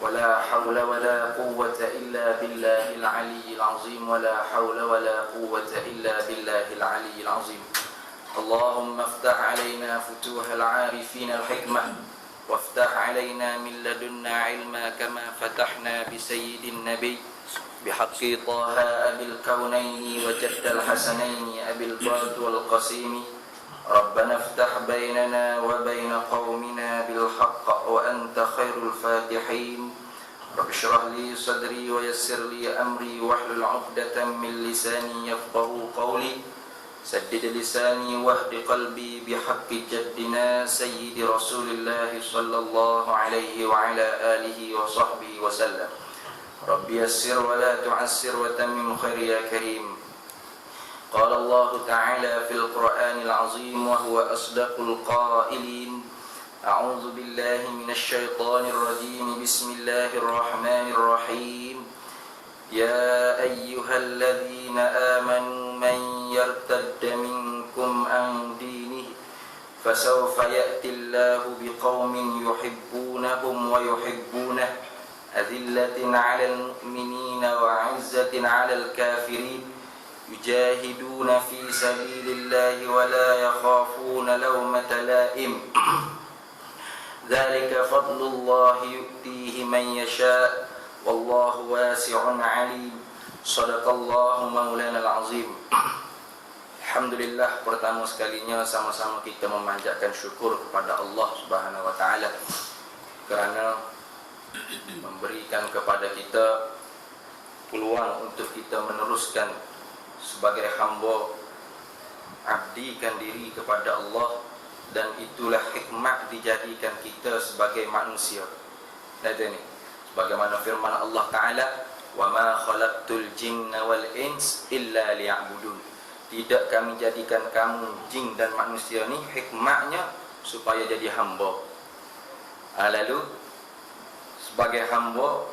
ولا حول ولا قوة إلا بالله العلي العظيم ولا حول ولا قوة إلا بالله العلي العظيم. اللهم افتح علينا فتوح العارفين الحكمة وافتح علينا من لدنا علما كما فتحنا بسيد النبي بحق طه أبي الكونين وجد الحسنين أبي الفرد والقسيم. ربنا افتح بيننا وبين قومنا بالحق وأنت خير الفاتحين. رب اشرح لي صدري ويسر لي أمري واحلل عقدة من لساني يفقهوا قولي. سدد لساني واهد قلبي بحق جدنا سيد رسول الله صلى الله عليه وعلى آله وصحبه وسلم. رب يسر ولا تعسر وتمم خير يا كريم. قال الله تعالى في القرآن العظيم وهو أصدق القائلين: أعوذ بالله من الشيطان الرجيم بسم الله الرحمن الرحيم. يا أيها الذين آمنوا من يرتد منكم عن دينه فسوف يأتي الله بقوم يحبونهم ويحبونه أذلة على المؤمنين وعزة على الكافرين يجاهدون في سبيل الله ولا يخافون لومة لائم ذلك فضل الله يؤتيه من يشاء والله واسع عليم. Sadaqallahu maulana al-azim. Alhamdulillah, pertama sekalinya sama-sama kita memanjatkan syukur kepada Allah Subhanahu wa taala kerana memberikan kepada kita peluang untuk kita meneruskan sebagai hamba abdikan diri kepada Allah, dan itulah hikmah dijadikan kita sebagai manusia. Lihat ini, sebagaimana firman Allah Ta'ala, wa ma khalaqtul jinna wal ins illa liya'budun. Tidak kami jadikan kamu jin dan manusia ni, hikmahnya supaya jadi hamba. Lalu sebagai hamba,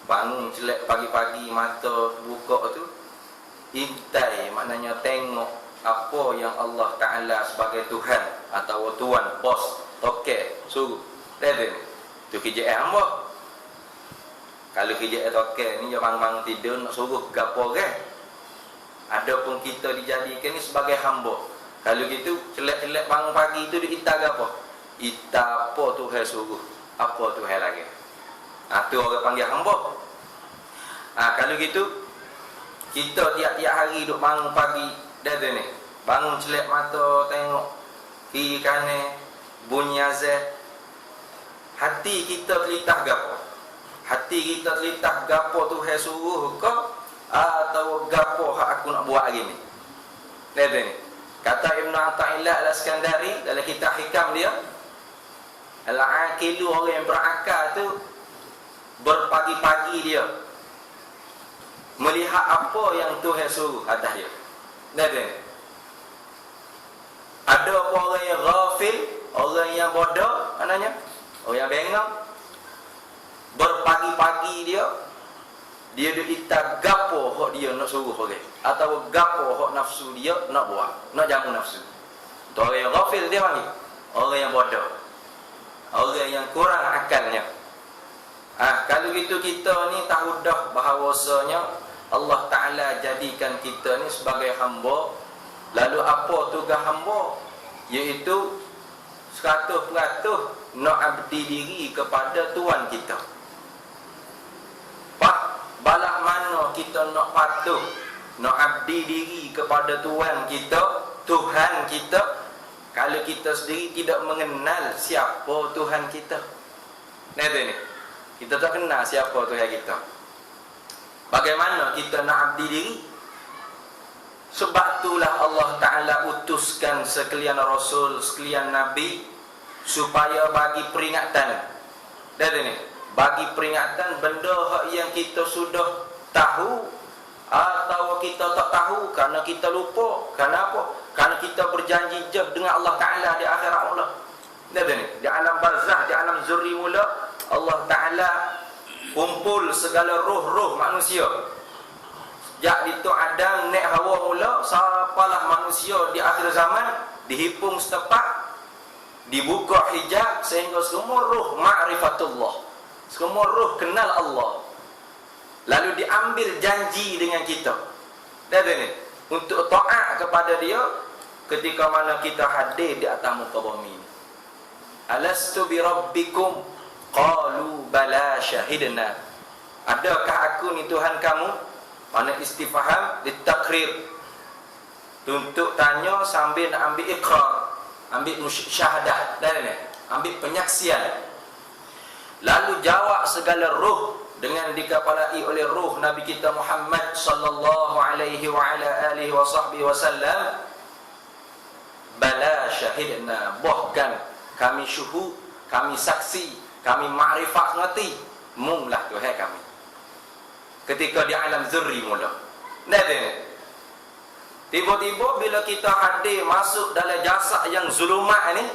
bangun celak pagi-pagi, mata buka tu, intai, maknanya tengok apa yang Allah Ta'ala sebagai Tuhan atau Tuan, bos, tokek, suruh. Lihat ni, tu kerja hamba. Kalau kerja tokek ni, dia bangun-bangun tidur nak suruh gapo kan? Adapun kita dijadikan ni sebagai hamba. Kalau gitu, celak-celak bangun pagi tu dia ita gapo? Ita apa Tuhan suruh, apa Tuhan lagi. Tu orang panggil hamba. Kalau gitu, kita tiap-tiap hari duk bangun pagi, dah tu ni, bangun celak mata, tengok kiri kanan, bunyi azan, hati kita terlitah gapo? Hati kita terlitah gapo Tuhan suruh ke, atau gapo hak aku nak buat hari ni? Dah tu ni, kata Ibn Athaillah Al-Iskandari dalam kitab hikam dia, al-aqilu, orang yang berakal tu berpagi-pagi dia melihat apa yang Tuhan suruh atas dia. Ada apa orang yang ghafil, orang yang bodoh, maknanya orang yang bengong, berpagi-pagi dia duk ita gapo hok dia nak suruh orang, atau gapo hok nafsu dia nak buat, nak jamu nafsu. Tu orang yang ghafil dia panggil, orang yang bodoh, orang yang kurang akalnya. Kalau gitu kita ni tahu dah bahawasanya Allah Ta'ala jadikan kita ni sebagai hamba. Lalu apa tugas hamba? Iaitu 100% nak abdi diri kepada Tuhan kita. Balak mana kita nak patuh, nak abdi diri kepada Tuhan kita, Tuhan kita, kalau kita sendiri tidak mengenal siapa Tuhan kita. Lihat ni, kita tak kenal siapa Tuhan kita. Bagaimana kita nak abdi diri? Sebab itulah Allah Ta'ala utuskan sekalian Rasul, sekalian Nabi, supaya bagi peringatan. Dan ini, bagi peringatan benda yang kita sudah tahu atau kita tak tahu kerana kita lupa. Kenapa? Kerana kita berjanji jeb dengan Allah Ta'ala di akhirat mula. Dan ini, di alam barzah, di alam zuri mula, Allah Ta'ala kumpul segala roh-roh manusia. Sejak itu Adam naik Hawa mula, sampalah manusia di akhir zaman, dihipung setepak, dibuka hijab sehingga semua roh ma'rifatullah, semua roh kenal Allah. Lalu diambil janji dengan kita. Dan ini, untuk taat kepada dia ketika mana kita hadir di atas muka bumi. Alastu bi rabbikum qalu bala syahidna. Adakah aku ni Tuhan kamu? Mana istifham ditakrir, untuk tanya sambil nak ambil ikrar, ambil musyahadah, dan ini ambil penyaksian. Lalu jawab segala ruh dengan dikepalai oleh ruh Nabi kita Muhammad sallallahu alaihi wa ala alihi wa sahbihi wasallam, bala syahidna, bahkan kami syuhud, kami saksi, kami makrifat ngerti munglah Tuhan kami ketika di alam zurri mula. Tiba-tiba bila kita hadir masuk dalam jasad yang zulumat ni,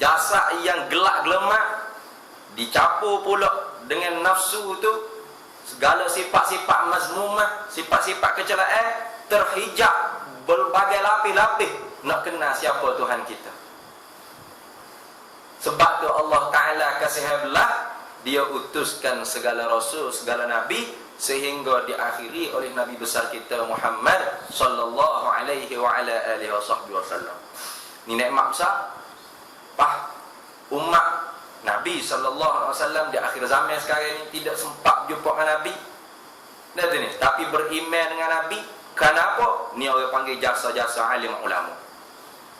jasad yang gelap gelemak, dicampur pula dengan nafsu tu, segala sifat-sifat mazmumah, sifat-sifat kecelaan, terhijab berbagai lapis-lapis nak kenal siapa Tuhan kita. Sebab tu Allah Ta'ala kasih belah, dia utuskan segala rasul, segala nabi, sehingga diakhiri oleh Nabi besar kita Muhammad sallallahu alaihi wa ala alihi wasallam. Ni nikmat besar. Umat Nabi sallallahu alaihi wasallam di akhir zaman sekarang ni tidak sempat jumpa dengan Nabi. Tapi beriman dengan Nabi. Kenapa? Ni orang panggil jasa-jasa alim ulama.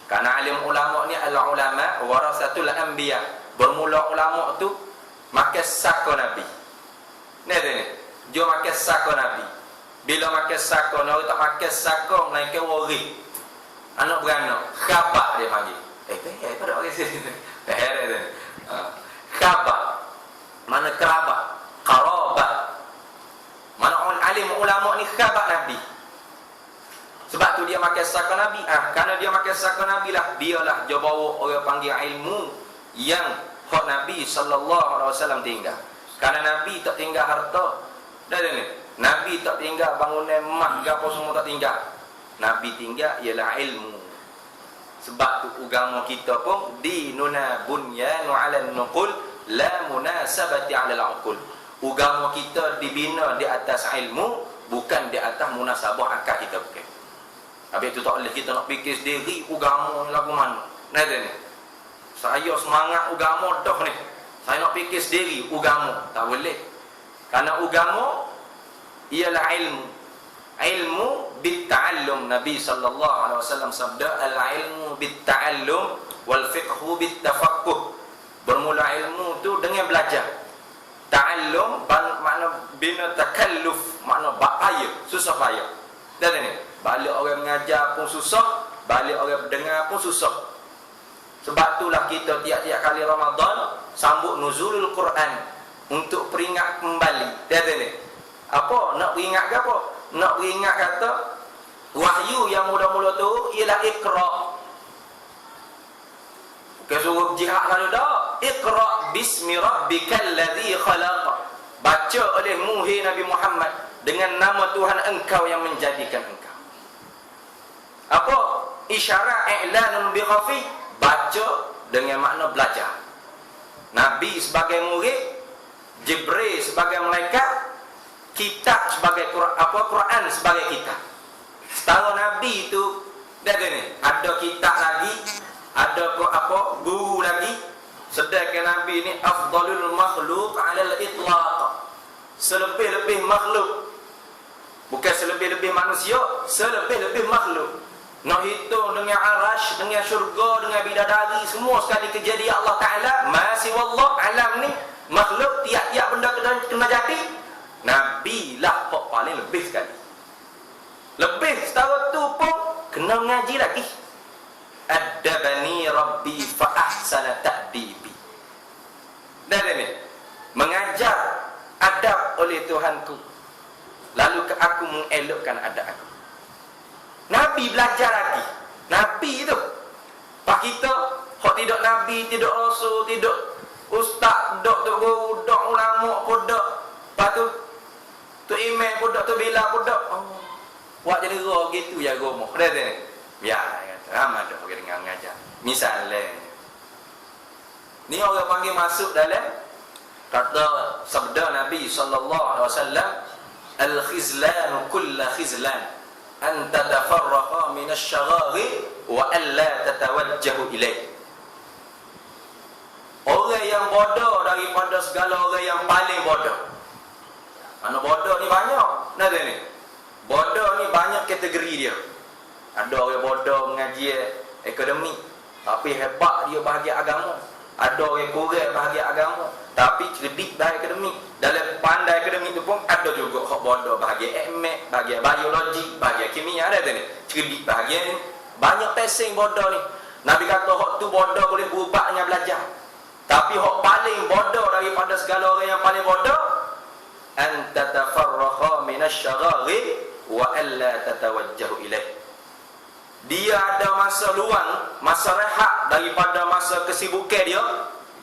Karena alim ulama ni al-ulama warasatul anbiya. Bermula ulama tu makan saka Nabi. Dia makan saka Nabi. Bila makan saka, orang tak makan saka melainkan wari. Anak beranak, khabar dia panggil. Pada orang sini. Khabar. Mana kerabat? Qarabat. Mana orang alim ulama ni khabar Nabi. Sebab tu dia makan saka Nabi. Kerana dia makan saka Nabi lah, dialah dia bawa orang panggil ilmu yang hak Nabi sallallahu alaihi wasallam tinggal. Kerana Nabi tak tinggal harta. Nabi tak tinggal bangunan emas, apa semua tak tinggal. Nabi tinggal ialah ilmu. Sebab tu agama kita pun dinuna bunyanu 'ala an-nuqul la munasabati 'ala al-'uqul. Agama kita dibina di atas ilmu, bukan di atas munasabah akal kita bukan. Habis tu tak boleh kita nak fikir sendiri agama ni lagu mana. Saya semangat agama dah ni. Saya nak fikir sendiri agama, tak boleh. Karena agama ialah ilmu. Ilmu bitta'allum. Nabi sallallahu alaihi wasallam sabda, al-ilmu bitta'allum wal fiqhu bittafaqquh. Bermula ilmu tu dengan belajar. Ta'allum makna bina takalluf, makna bahaya, susah payah. Dan ini, balik orang mengajar pun susah, balik orang mendengar pun susah. Sebab itulah kita tiap-tiap kali Ramadan sambut nuzulul Quran untuk peringat kembali. Dia ni. Apa? Nak peringat ke apa? Nak peringat kata wahyu yang mula-mula tu ialah Iqra. Bukan suruh jihad lalu dah. Iqra bismi rabbikal ladzi khalaq. Baca oleh muhi Nabi Muhammad dengan nama Tuhan engkau yang menjadikan engkau. Apa? Isyarat i'lanun bi khafi. Baca dengan makna belajar. Nabi sebagai murid, Jibril sebagai malaikat, kitab sebagai Quran sebagai kitab. Setara Nabi itu ada kitab lagi, ada guru lagi. Sedangkan Nabi ini afdalul makhluk 'ala al-itlaq. Selebih-lebih makhluk. Bukan selebih-lebih manusia, selebih-lebih makhluk. Nak hitung dengan arash, dengan syurga, dengan bidadari, semua sekali kejadian Allah Ta'ala. Masih wallah alam ni makhluk tiap-tiap benda kena jadi. Nabi lah paling lebih sekali. Lebih setara tu kena mengaji lagi. Adabani Rabbi fa ahsana ta'dibi. Dan ini mengajar adab oleh Tuhanku, lalu aku mengelokkan adab aku. Nabi belajar lagi. Nabi itu pak kita hok tidak nabi, tidak rasul, tidak ustaz, tidak guru, tidak ulama, tidak patu tu imam, tidak tu bila, tidak buat jadi roh gitu ya gomo. Dah ni. Ya, ramai dah pergi dengan ngajar. Misalnya ni orang panggil masuk dalam kata sabda Nabi sallallahu alaihi wasallam, al-khizlan kullu khizlan an tatafarraqa min asy-syaghari wa alla tatawajjahu ilaih. Orang yang bodoh daripada segala orang yang paling bodoh. Mana bodoh ni banyak. Nah ni. Bodoh ni banyak kategori dia. Ada orang bodoh mengaji akademik, tapi hebat dia bahagian agama. Ada orang kurang bahagian agama, tapi cerdik dalam akademik. Dalam pandai akademik tu pun ada juga hak bodoh bahagian ekmek, bahagian biologi, bahagian kimia. Ada ni cerdik bahagian ni. Banyak pesing bodoh ni. Nabi kata hak tu bodoh boleh berubah dengan belajar. Tapi hak paling bodoh daripada segala orang yang paling bodoh, an tatafarraqa minasy-syaghari wa alla tatawajjahu ilaih. Dia ada masa luang, masa rehat daripada masa kesibukan dia.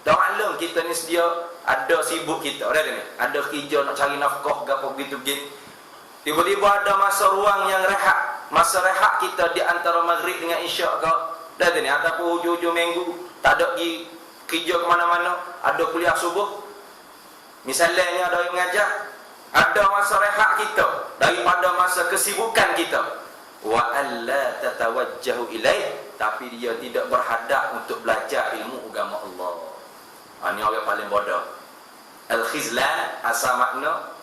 Tak maklum kita ni sedia ada sibuk kita. Ada ni, ada kerja nak cari nafkah gapo begitu-begitu. Tiba-tiba ada masa ruang yang rehat. Masa rehat kita di antara maghrib dengan isyak ke. Dah ni, ataupun hujung-hujung minggu tak ada pergi kerja ke mana-mana, ada kuliah subuh. Misalnya ni ada yang mengajar, ada masa rehat kita daripada masa kesibukan kita. Wa alla tatawajjahu ilaih, tapi dia tidak berhadap untuk belajar ilmu agama Allah. Ini orang paling bodoh. Al-khizlan asal makna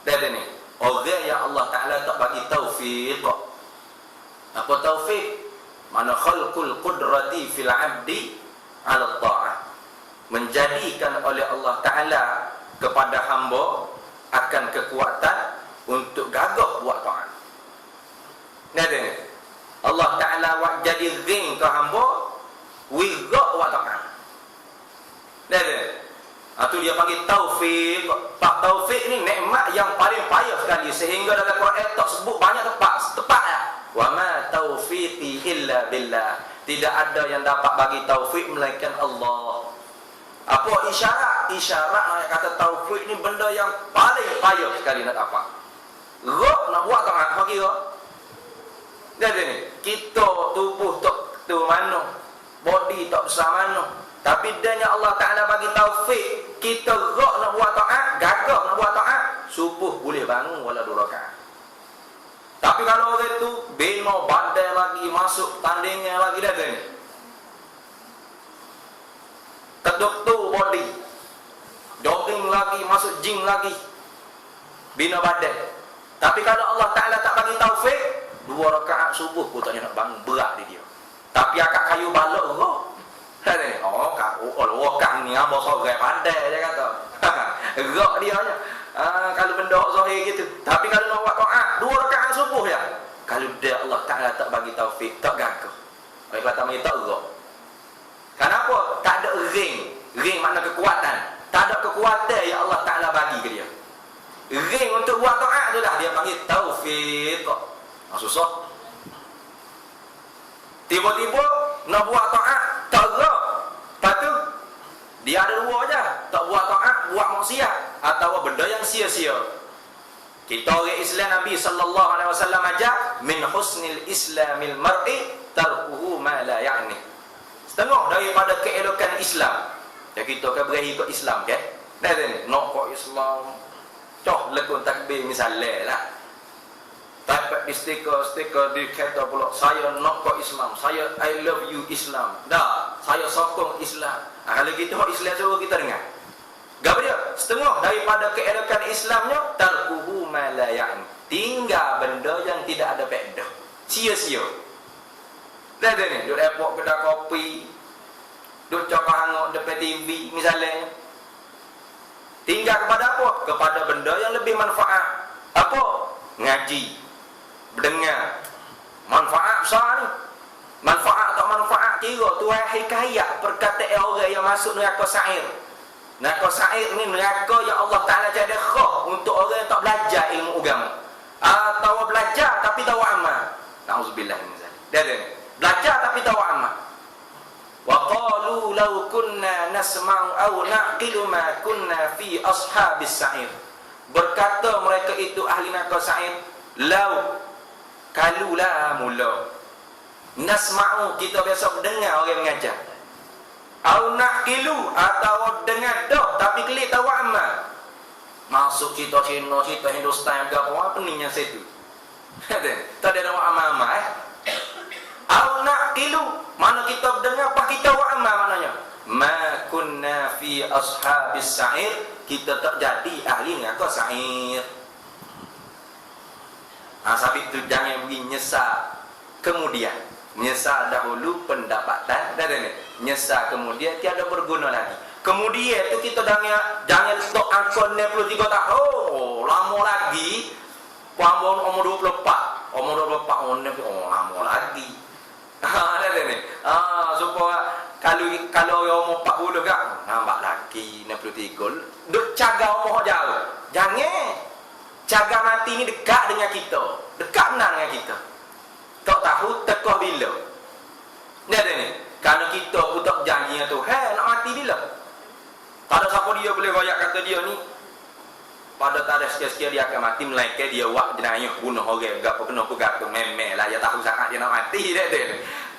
dia ni, orang yang Allah Taala tak bagi taufik. Apa taufik? Mana khalqul qudrati fil 'abdi 'ala ta'ah. Menjadikan oleh Allah Taala kepada hamba akan kekuatan untuk gagah buat taat. Nada ni. Allah Ta'ala buat jadi ring ke hamba, wirak buat taat. Nada. Itu dia panggil taufik. Pak taufik ni nikmat yang paling payah sekali, sehingga dalam Quran tak sebut banyak tepat ya. Wa ma taufiqi illa billah. Tidak ada yang dapat bagi taufik melainkan Allah. Apa isyarat? Isyarat nak kata taufik ni benda yang paling payah sekali nak dapat. Rok nak buat taat bagi rok. Dah ni, kita tubuh tu mana, body tak besar mana, tapi danya Allah Ta'ala bagi taufik, kita gerak nak buat taat, gagah nak buat taat, subuh boleh bangun wala 2 rakaat. Tapi kalau orang tu beno badai lagi, masuk tandingnya lagi, dah ni kedok tu body jogging lagi, masuk gym lagi, bina badai. Tapi kalau Allah Ta'ala tak bagi taufik, 2 rakaat subuh pun tak nak bangun, berat dia. Tapi akak kayu balok roh. Kan ni, wakang ni abah sore pandai dia kata. Gerak dia aja. Kalau benda zahir gitu. Tapi kalau nak buat taat 2 rakaat subuh ya. Kalau dia Allah Taala tak bagi taufik, tak gagah. Oleh kata mai tak gerak. Kenapa? Tak ada ring. Ring makna kekuatan. Tak ada kekuatan yang Allah Taala bagi ke dia. Ring untuk buat taat itulah dia panggil taufik. Susah. Tiba-tiba nak buat taat tak gerak. Lepas tu dia ada 2 aja, tak buat taat, buat maksiat atau benda yang sia-sia. Kita orang Islam, Nabi sallallahu alaihi wasallam ajar min husnil islamil mar'i tarkuhu ma la ya'ni. Setengah daripada keelokan Islam. Ya kita kan berahi ke Islam kan? Dah ni nak kok Islam. Cok lekun takbir misalnya lah. Dapat di stiker di kereta pula, saya nak ke Islam, saya I love you Islam. Dah, saya sokong Islam. Kalau gitu Islam suruh kita dengar. Gapa dia? Setengah daripada keelokan Islamnya tarkuhu ma la ya'ni. Tinggal benda yang tidak ada faedah. Sia-sia. Dah ni, duduk airport kedai kopi, duduk cakap hangat depan TV misalnya. Tinggal kepada apa? Kepada benda yang lebih manfaat. Apa? Ngaji, mendengar, manfaat besar ni. Manfaat tak manfaat kira Tuhan hikayat perkataan orang yang masuk neraka sa'ir. Neraka sa'ir ni neraka yang Allah Ta'ala jadi khas untuk orang yang tak belajar ilmu agama. Atau belajar tapi tahu amal. Na'udzubillah min zalik. Dia belajar tapi tahu amal. Wa qalu law kunna nasma'u aw naqilu ma kunna fi ashabis sa'ir. Berkata mereka itu ahli neraka sa'ir, law kalulah mula nasma'u, kita biasa dengar orang mengajar, au naqilu, atau dengar dah tapi kelik tahu amal. Masuk cerita Cina, cerita Hindustan ke apa peningnya situ. Tak ada amal-amal Au naqilu, mana kita dengar apa kita tahu amal maknanya. Ma kunna fi ashabis sa'ir, kita tak jadi ahli neraka sa'ir. Sabit tu jangan pergi nyesal kemudian. Nyesal dahulu pendapatan, nyesal kemudian tiada berguna lagi. Kemudian tu kita jangan stok angkon 63 tahun. Oh, lama lagi. Umur 24. Umur 24 lama lagi. Supaya kalau orang umur 40 kan nambah lagi 63. Duk jaga umur jauh. Jangan. Jaga mati ni dekat dengan kita. Dekat benar dengan kita. Tak tahu tekah bila. Ni. Kalau kita pun tak janji dengan Tuhan, nak mati bila? Tak ada siapa dia boleh royak kata dia ni. Pada tarikh sekian-sekian dia akan mati, melainkan dia buat jenayah bunuh orang, gapo kena pegatung memel lah, dia tahu sangat dia nak mati dia.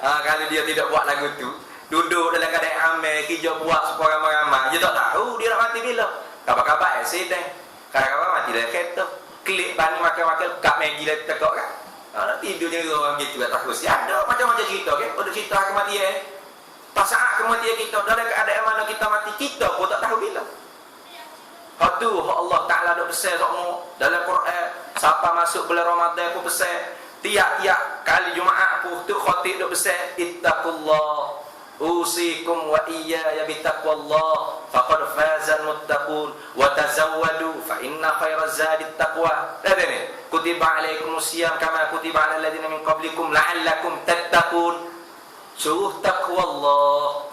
Kalau dia tidak buat lagu tu, duduk dalam keadaan amal, kerja buat supaya ramai-ramai, dia tak tahu dia nak mati bila. Kabar-kabar accident, kadang-kadang mati dalam kereta, klik bani makan-makan, kak Maggi dah tekak kan. Nak tidur je orang gitu tak takut. Ada macam-macam cerita kan. Ada cerita kematian. Pasal kematian kita dalam keadaan mana kita mati, kita pun tak tahu bila. Hatu Allah Ta'ala dah pesan semua dalam Quran. Siapa masuk bulan Ramadan pun pesan. Tiap-tiap kali Jumaat pun tu khatib dah pesan, ittaqullah usikum wa iyaya bittaqwallah faqad fazal muttaqun wa tazawwadu fa inna khairaz zadit taqwa. Ni kutiba alaikumusiyam kama kutiba alal ladzina min qablikum la'allakum tattaqun. Suruh taqwallah.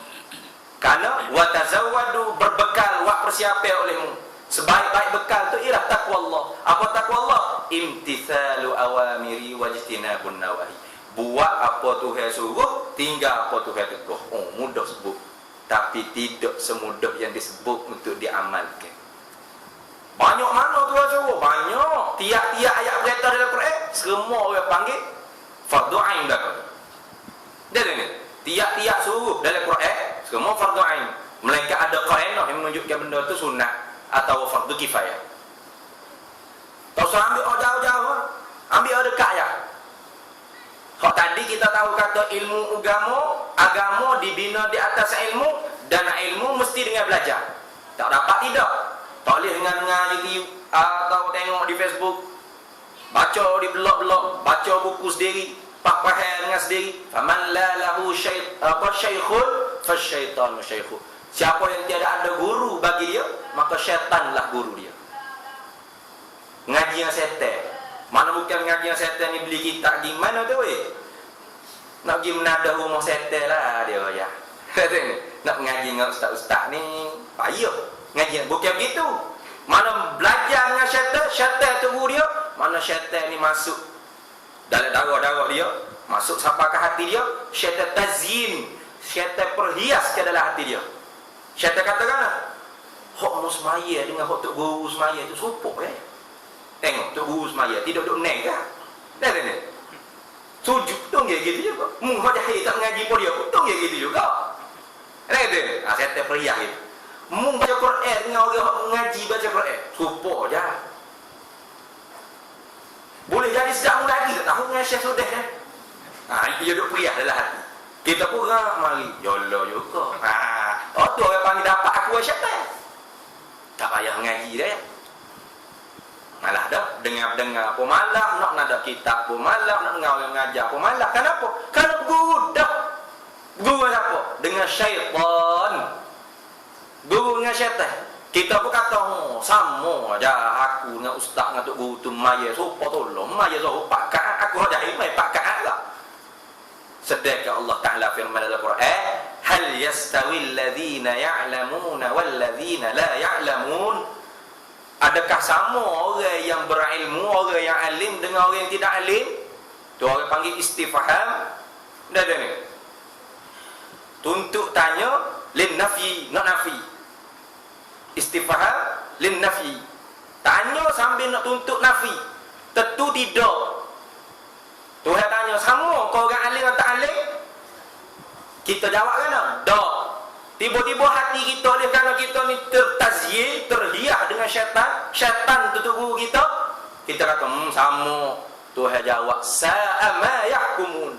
Karena wa tazawwadu, berbekal wa persiapan olehmu. Sebaik-baik bekal tu ialah taqwallah. Apa taqwallah? Imtithalu awamiri wajtinabun nawahi. Buat apa Tuhan suruh, tinggal apa Tuhan tegur. Oh, mudah sebut. Tapi tidak semudah yang disebut untuk diamalkan. Banyak mana Tuhan suruh? Banyak. Tiap-tiap ayat berita dalam Quran, semua orang panggil fardu ain dah. Jadi ni, tiap-tiap suruh dalam Quran, semua fardu ain. Melainkan ada qarinah yang menunjukkan benda itu sunnah atau fardu kifayah. Tak usah ambil jauh-jauh, ambil dekat ya. Kalau tadi kita tahu kata ilmu agama dibina di atas ilmu, dan ilmu mesti dengan belajar. Tak dapat tidak. Tak boleh dengar YouTube atau tengok di Facebook, baca di blog-blog, baca buku sendiri, faham dengan sendiri. Faman la lahu syaikhun fasyaitanu syaikhu. Siapa yang tiada ada guru bagi dia, maka syaitanlah guru dia. Ngaji yang setan. Mana bukan ngaji yang setan ni beli kitab gimana tu weh? Nak pergi menadah rumah setan lah dia ya. Nak ngaji dengan ustaz-ustaz ni payah. Ngaji bukan begitu. Mana belajar dengan syaitan, syaitan tunggu dia, mana syaitan ni masuk dalam darah-darah dia, masuk sampai ke hati dia, syaitan tazyin, syaitan perhias ke dalam hati dia. Syaitan katakan, hok musmaya dengan hok tok guru semaya tu serupa Tengok tok guru semaya tidak duk naik ke? Dah ni. Sujud tu gitu juga. Muhaj jahil tak ngaji pun dia tu gitu juga. Ada. Syaitan perhias gitu. Mung baca Quran dengan orang ngaji baca Quran, serupa je. Boleh jadi sejak lagi tak tahu dengan syekh sudah kan. Dia duk perhias dalam hati. Kita pun mari yolo juga. Tu orang panggil dapat aku syaitan. Tak payah ngaji dah ya. Malah dah dengar pun malah, nak nada kitab pun malah, nak dengar orang mengajar pun malah. Kenapa? Kerana guru dah. Guru siapa? Dengan syaitan. Guru dengan syaitan. Kita pun kata, sama aja aku dengan ustaz dengan tok guru tu maya sopa tolong, maya so pakat aku jahil mai pakat lah. Allah Ta'ala firman dalam Quran, hal yastawil ladzina ya'lamuna wal ladzina la ya'lamun. Adakah sama orang yang berilmu, orang yang alim dengan orang yang tidak alim? Tu orang panggil istifham. Dah ada ni. Untuk tanya lin nafyi, nak nafi. Istifham lin nafyi. Tanya sambil nak tuntut nafi. Tentu tidak. Tuhan tanya, sama kau orang alim atau tak alim? Kita jawab kan? Tak. Tiba-tiba hati kita oleh kerana kita ni tertazyil, terhias dengan syaitan. Syaitan tu guru kita. Kita kata, sama. Tuhan jawab, sa'a ma yahkumun.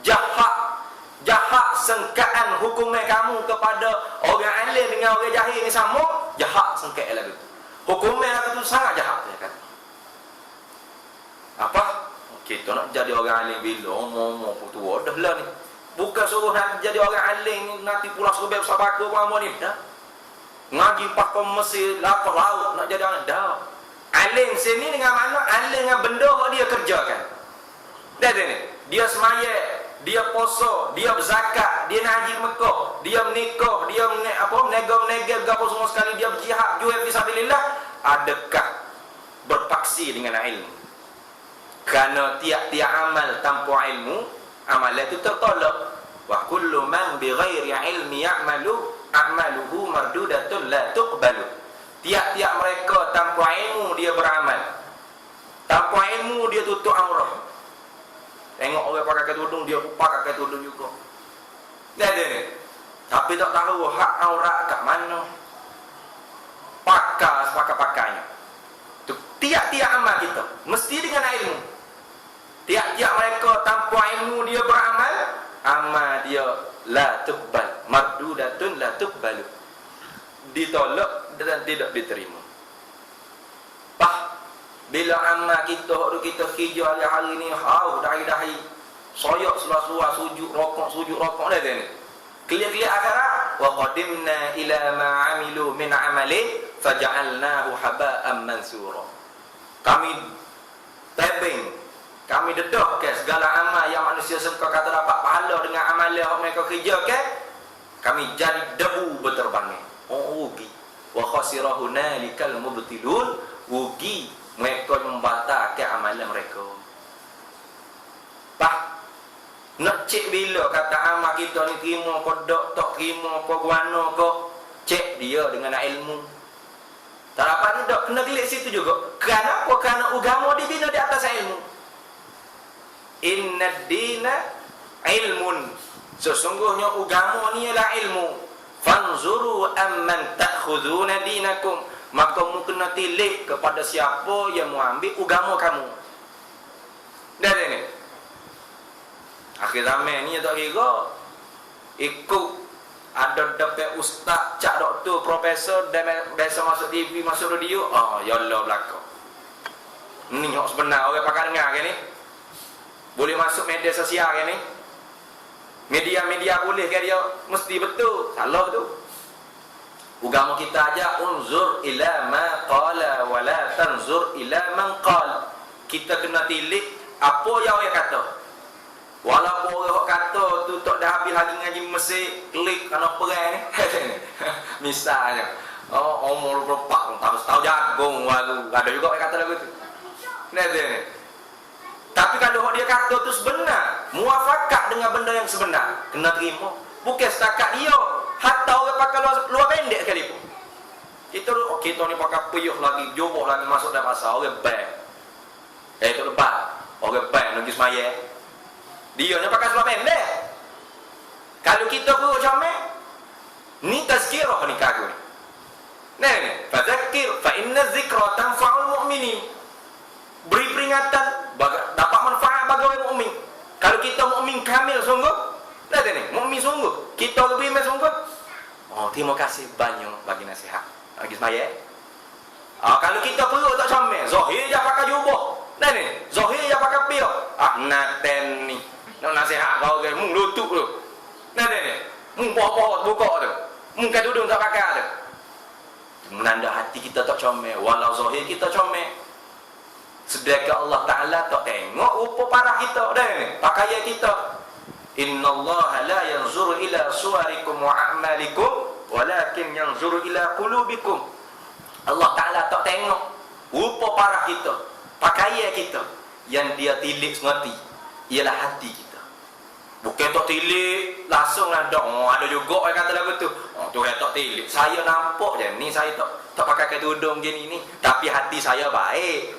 Jahat sengkaan hukuman kamu kepada orang alim dengan orang jahil ni sama. Jahat sengkaan lagi. Hukuman itu sangat jahat. Dia kata. Apa? Kita nak jadi orang alim bila umur tua dah lah ni. Bukan suruh nak jadi orang alim ni nanti pulang suruh besar bakar apa ni dah. Ngaji pakai Mesir lapar laut nak jadi orang dah. Alim sini dengan mana? Alim dengan benda yang dia kerjakan. Dah ni. Dia semaya, dia puasa, dia berzakat, dia nak haji Mekah, dia menikah, dia menegam gapo semua sekali, dia berjihad jual fisabilillah. Adakah berpaksi dengan ilmu? Kerana tiap-tiap amal tanpa ilmu, amal itu tertolak. Wa kullu man bighairi ilmi ya'malu a'maluhu mardudatun la tuqbalu. Tiap-tiap mereka tanpa ilmu dia beramal. Tanpa ilmu dia tutup aurat. Tengok orang pakai tudung, dia pakai tudung juga. Dah ada ni. Tapi tak tahu hak aurat kat mana. Pakai-pakainya. Tiap-tiap amal kita mesti dengan ilmu. Tiap-tiap mereka tanpa ilmu dia beramal, amal dia la tuqbal, mardudatun la tuqbalu. Ditolak dan tidak diterima. Bila amal kita kerja hari ni dahi soyok seluar sujud rokok dah ni. Clear akhirat wa qadimna ila ma amilu min amalin faja'alnahu haba'an mansura. Kami tebing, kami dedah ke segala amal yang manusia sangka kata dapat pahala dengan amal yang mereka kerjakan, kami jadi debu berterbangan. Rugi. Wa khasira hunalikal mubtilun. Rugi, mereka membatalkan amalan mereka. Nak cek bila kata amal kita ni terima ke tak terima ke guana ke, cek dia dengan ilmu. Tak dapat ni tak kena gelik situ juga. Kerana apa? Kerana agama dibina di atas ilmu. Inna dina ilmun. Sesungguhnya agama ni ialah ilmu. Fanzuru amman ta'khuduna dinakum. Maka kamu kena tilik kepada siapa yang mau ambil agama kamu. Dah ni. Akhir zaman ni tak kira ikut ada dapat ustaz, cak doktor, profesor dan biasa masuk TV, masuk radio. Ya Allah belaka. Ni hak sebenar orang pakai dengar ke ni. Boleh masuk media sosial ke ni. Media-media boleh ke dia mesti betul. Salah betul. Agama kita aja unzur ila ma qala wa la tanzur ila man qala. Kita kena tilik apa yang dia kata. Walaupun orang kata tu tak dah habis lagi ngaji Mesir, klik kerana perang ni. Misalnya, umur berapa tak tahu jagung lagu. Ada juga yang kata lagu tu. Ni. Tapi kalau dia kata tu sebenar, muafakat dengan benda yang sebenar, kena terima. Bukan setakat dia, hatta orang pakai luar pendek sekalipun. Kita ni pakai puyuh lagi, joboh lagi masuk dalam pasar, orang bang. Itu lebat. Orang bang lagi semaya. Dia ni pakai seluar pendek. Kalau kita perut comel, ni tazkirah ni kagu ni. Ni. Fadzakir fa inna dzikra tanfa'ul mu'minin. Beri peringatan dapat manfaat bagi orang mukmin. Kalau kita mukmin kamil sungguh, dah ni, mukmin sungguh. Kita lebih sungguh. Terima kasih banyak bagi nasihat. Bagi semaya. Kalau kita perut tak comel, zahir je pakai jubah. Dah ni, zahir je pakai piyah. Naten ni. Nak nasihat kau ke, mung lutut tu. Nah ni. Mung poh-poh buka tu. Mung kat tudung tak pakai tu. Menanda hati kita tak comel, walau zahir kita comel. Sedangkan Allah Ta'ala tak tengok rupa parah kita dah ni, pakaian kita. Innallaha la yanzuru ila suwarikum wa a'malikum walakin yanzuru ila qulubikum. Allah Ta'ala tak tengok rupa parah kita, pakaian kita. Yang dia tilik sengerti ialah hati kita. Bukan tak tilik langsung ada. Ada juga orang kata lagu tu, tu tak tilik. Saya nampak je ni, saya tak pakai tudung gini ni, tapi hati saya baik.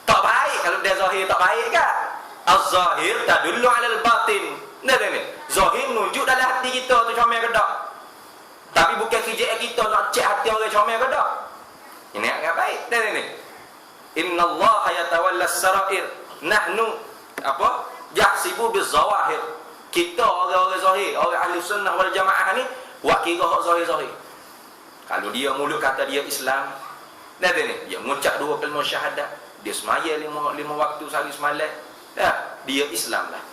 Tak baik kalau dia zahir tak baik kan? Az-zahir tadullu 'alal batin. Nah ni. Zahir nunjuk dalam hati kita tu comel ke tak. Tapi bukan kerja kita nak cek hati orang comel ke tak. Ini agak baik. Nah ni. Innallaha yatawalla as-sarair. Nahnu apa? Yahsibu biz-zawahir. Kita orang-orang zahir, orang ahli sunnah wal jamaah ni buat kira hak zahir-zahir. Kalau dia mulut kata dia Islam, nah ni, dia mengucap 2 kalimah syahadat, dia semaya 5 waktu sehari semalam, dia Islam lah.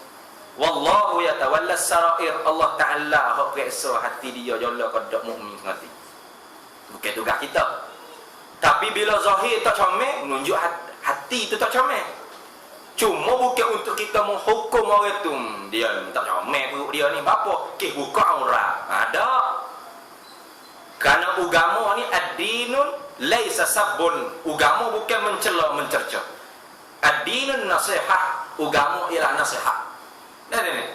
Wallahu yatawalla as-sarair. Allah Ta'ala hak periksa hati dia jala kedak mukmin mati. Bukan tugas kita. Tapi bila zahir tak comel, menunjuk hati itu tak comel. Cuma bukan untuk kita menghukum orang tu. Dia tak comel perut dia ni. Apa? Buka aurat. Ada. Kerana agama ni ad-dinun laisa sabbun. Agama bukan mencela, mencerca. Ad-dinun nasihat. Agama ialah nasihat. Ni.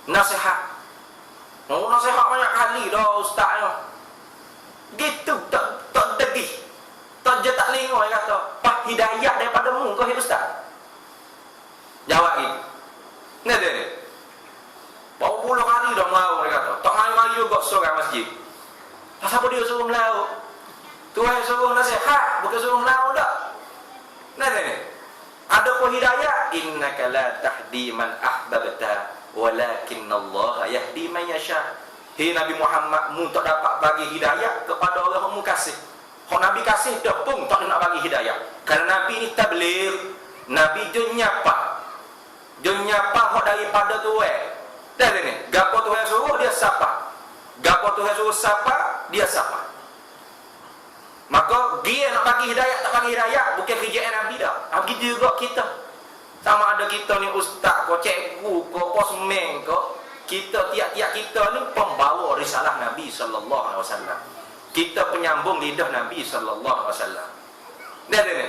Nasihat. Nasihat banyak kali dah ustaz. Gitu tak degih. Tak je tak lingau dia kata. Pak hidayah daripada mu kau ustaz. Jawab gitu. Ni. Bawa 10 kali dah melau dia kata. Tak mari-mari juga seorang masjid. Pasal apa dia suruh melau? Tuhan suruh nasihat, bukan suruh melau dah. Ni. Ada pun hidayah, innaka la tahdi man ahbabta walakinnallaha yahdi man yasha. Hei Nabi Muhammad, mu tak dapat bagi hidayah kepada orang yang mu kasih. Kalau Nabi kasih dah pun tak nak bagi hidayah. Kerana Nabi ni tabligh, Nabi dia nyapa. Dia nyapa hak daripada Tuhan. Dah ni. Gapo Tuhan suruh dia sapa. Gapo Tuhan suruh sapa, dia sapa. Maka dia nak bagi hidayah tak bagi hidayah bukan kerjaan Nabi dah. Begitu juga kita. Sama ada kita ni ustaz ko, cikgu ko, posmen ko, kita tiap-tiap kita ni pembawa risalah Nabi sallallahu alaihi wasallam. Kita penyambung lidah Nabi sallallahu alaihi wasallam. Ni.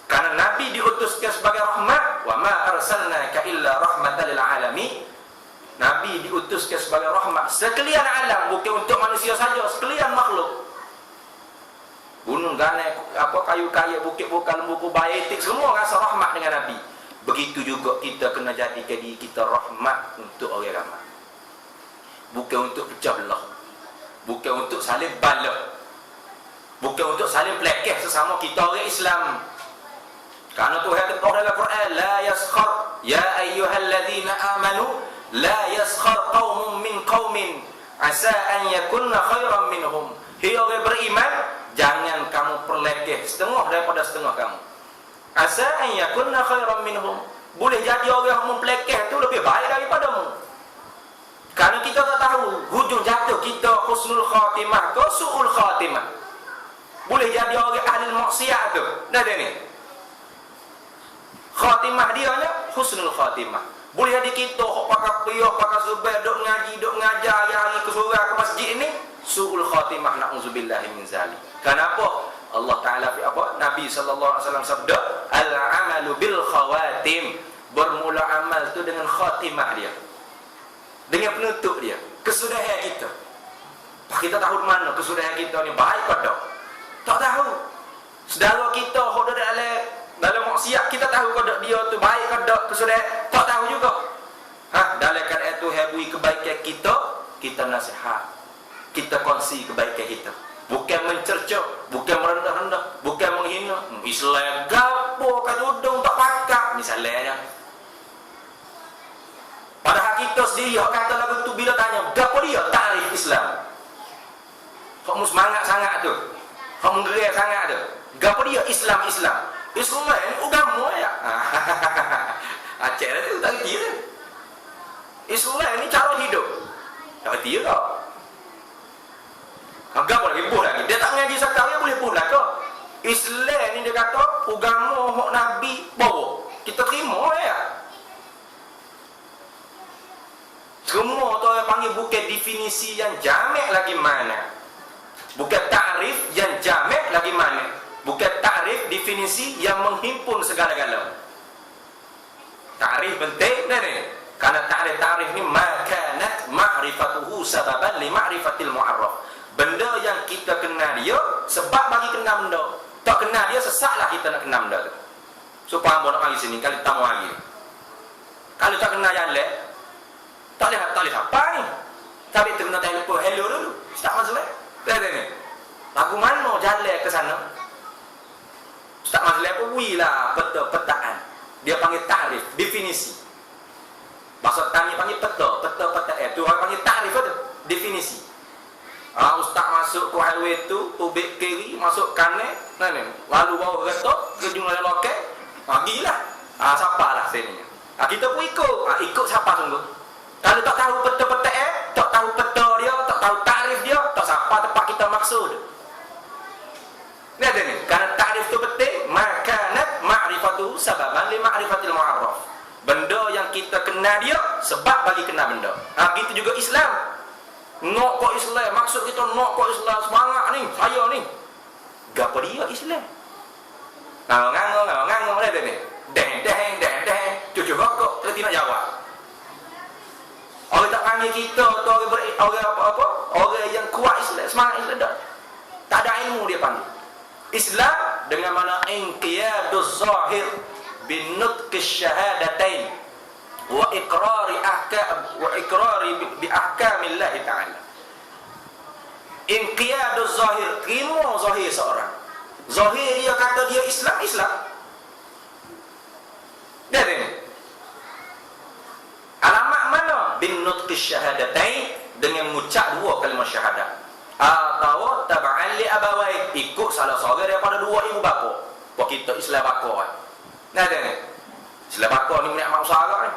Karena Nabi diutuskan sebagai rahmat, wa ma arsalnaka illa rahmatan lil alamin. Nabi diutuskan sebagai rahmat sekalian alam, bukan untuk manusia saja, sekalian makhluk. Gunung ganai, apa kayu-kayu, bukit-bukit, lembu bayetik, semua rasa rahmat dengan Nabi. Begitu juga kita kena jadikan diri kita rahmat untuk orang ramai. Bukan untuk pecah belah. Bukan untuk saling bala. Bukan untuk saling pelekeh sesama kita orang Islam. Karena Tuhan tegur dalam Quran, la yaskhar ya ayyuhalladzina amanu la yaskhar qaumun min qaumin asa an yakunna khairan minhum. Hei orang beriman, jangan kamu perlekeh setengah daripada setengah kamu. Asa an yakunna khairan minhum. Boleh jadi orang yang mempelekeh tu lebih baik daripadamu. Karena kita tak tahu hujung jatuh kita husnul khatimah ke su'ul khatimah. Boleh jadi orang ahli maksiat tu. Dah ni. Khatimah dia nya husnul khatimah. Boleh jadi kita hok pakai piyah, pakai zubair, duk ngaji, duk ngajar, yang hari ke surau ke masjid ni su'ul khatimah, na'udzubillahi min zalik. Kenapa? Allah Ta'ala apa? Nabi sallallahu alaihi wasallam sabda, al-amalu bil khawatim. Bermula amal tu dengan khatimah dia. Dengan penutup dia, kesudahan kita. Kita tahu mana kesudahan kita ni baik ke tak? Tak tahu. Saudara kita hok dalam maksiat, kita tahu ke tak dia tu baik ke tak kesudahan? Tak tahu juga. Dalam keadaan tu habui kebaikan kita, kita nasihat. Kita kongsi kebaikan kita. Bukan mencerca, bukan merendah-rendah, bukan menghina. Islam gapo kan udung tak pakak misalnya. Padahal kita sendiri hak kata lagu tu bila tanya, gapo dia tarikh Islam? Kamu semangat sangat tu. Kamu gerak sangat tu. Gapo dia Islam? Islam ni agama ya. Aceh tu tak reti tu. Islam ni cara hidup. Tak reti ke? Agama lagi buh lagi. Dia tak ngaji sekali boleh buh lah ke? Islam ni dia kata agama hak Nabi bawa. Kita terima ya. Semua tu orang panggil bukan definisi yang jamak lagi mana. Bukan ta'rif yang jamak lagi mana. Bukan ta'rif definisi yang menghimpun segala-galanya. Ta'rif penting dah ni. Karena ta'rif ni makanat ma'rifatuhu sababan li ma'rifatil mu'arraf. Benda yang kita kenal dia sebab bagi kenal benda. Tak kenal dia sesaklah kita nak kenal benda tu. Supaya abang nak mari sini kali tamu hari. Kalau tak kenal yang lain, tak boleh apa ni. Tapi tu kena telefon hello dulu. Tak masalah. Dah ni. Lagu mana jalan ke sana? Tak masalah apa wilah petaan. Dia panggil ta'rif, definisi. Bahasa tani panggil peta tu orang panggil ta'rif tu, definisi. Ustaz masuk ke highway tu, ubik kiri, masuk kanan, ni. Lalu bawa kereta ke jumlah lokal, gilah. Siapa lah sini. Kita pun ikut siapa sungguh. Kalau tak tahu peta tak tahu peta dia, tak tahu ta'rif dia, tak siapa tempat kita maksud. Ni ada ni. Kerana ta'rif tu penting, makanat ma'rifatuhu sababan li ma'rifatil mu'arraf. Benda yang kita kenal dia sebab bagi kenal benda. Gitu juga Islam. Nak kau Islam, maksud kita nak kau Islam semangat ni, saya ni. Gapo dia Islam? Ngangong dah ni. Deng. Cucu rokok, kita tidak jawab. Orang tak panggil kita tu orang apa? Orang yang kuat Islam, semangat Islam dah. Tak ada ilmu dia panggil. Islam dengan mana inqiyaduz zahir bin nutqi syahadatain wa iqrari bi ahkamillah ta'ala. Inqiyaduz zahir, terima zahir seorang. Zahir dia kata dia Islam. Dia ni. Alamat mana? Bin nutqi syahadatain, dengan mengucap dua kalimah syahadat. Atau tab'an li abawai, ikut salah seorang daripada dua ibu bapa. Buat kita Islam bapa kan. Nah ni. Islam bapa ni nak maksud agak ni.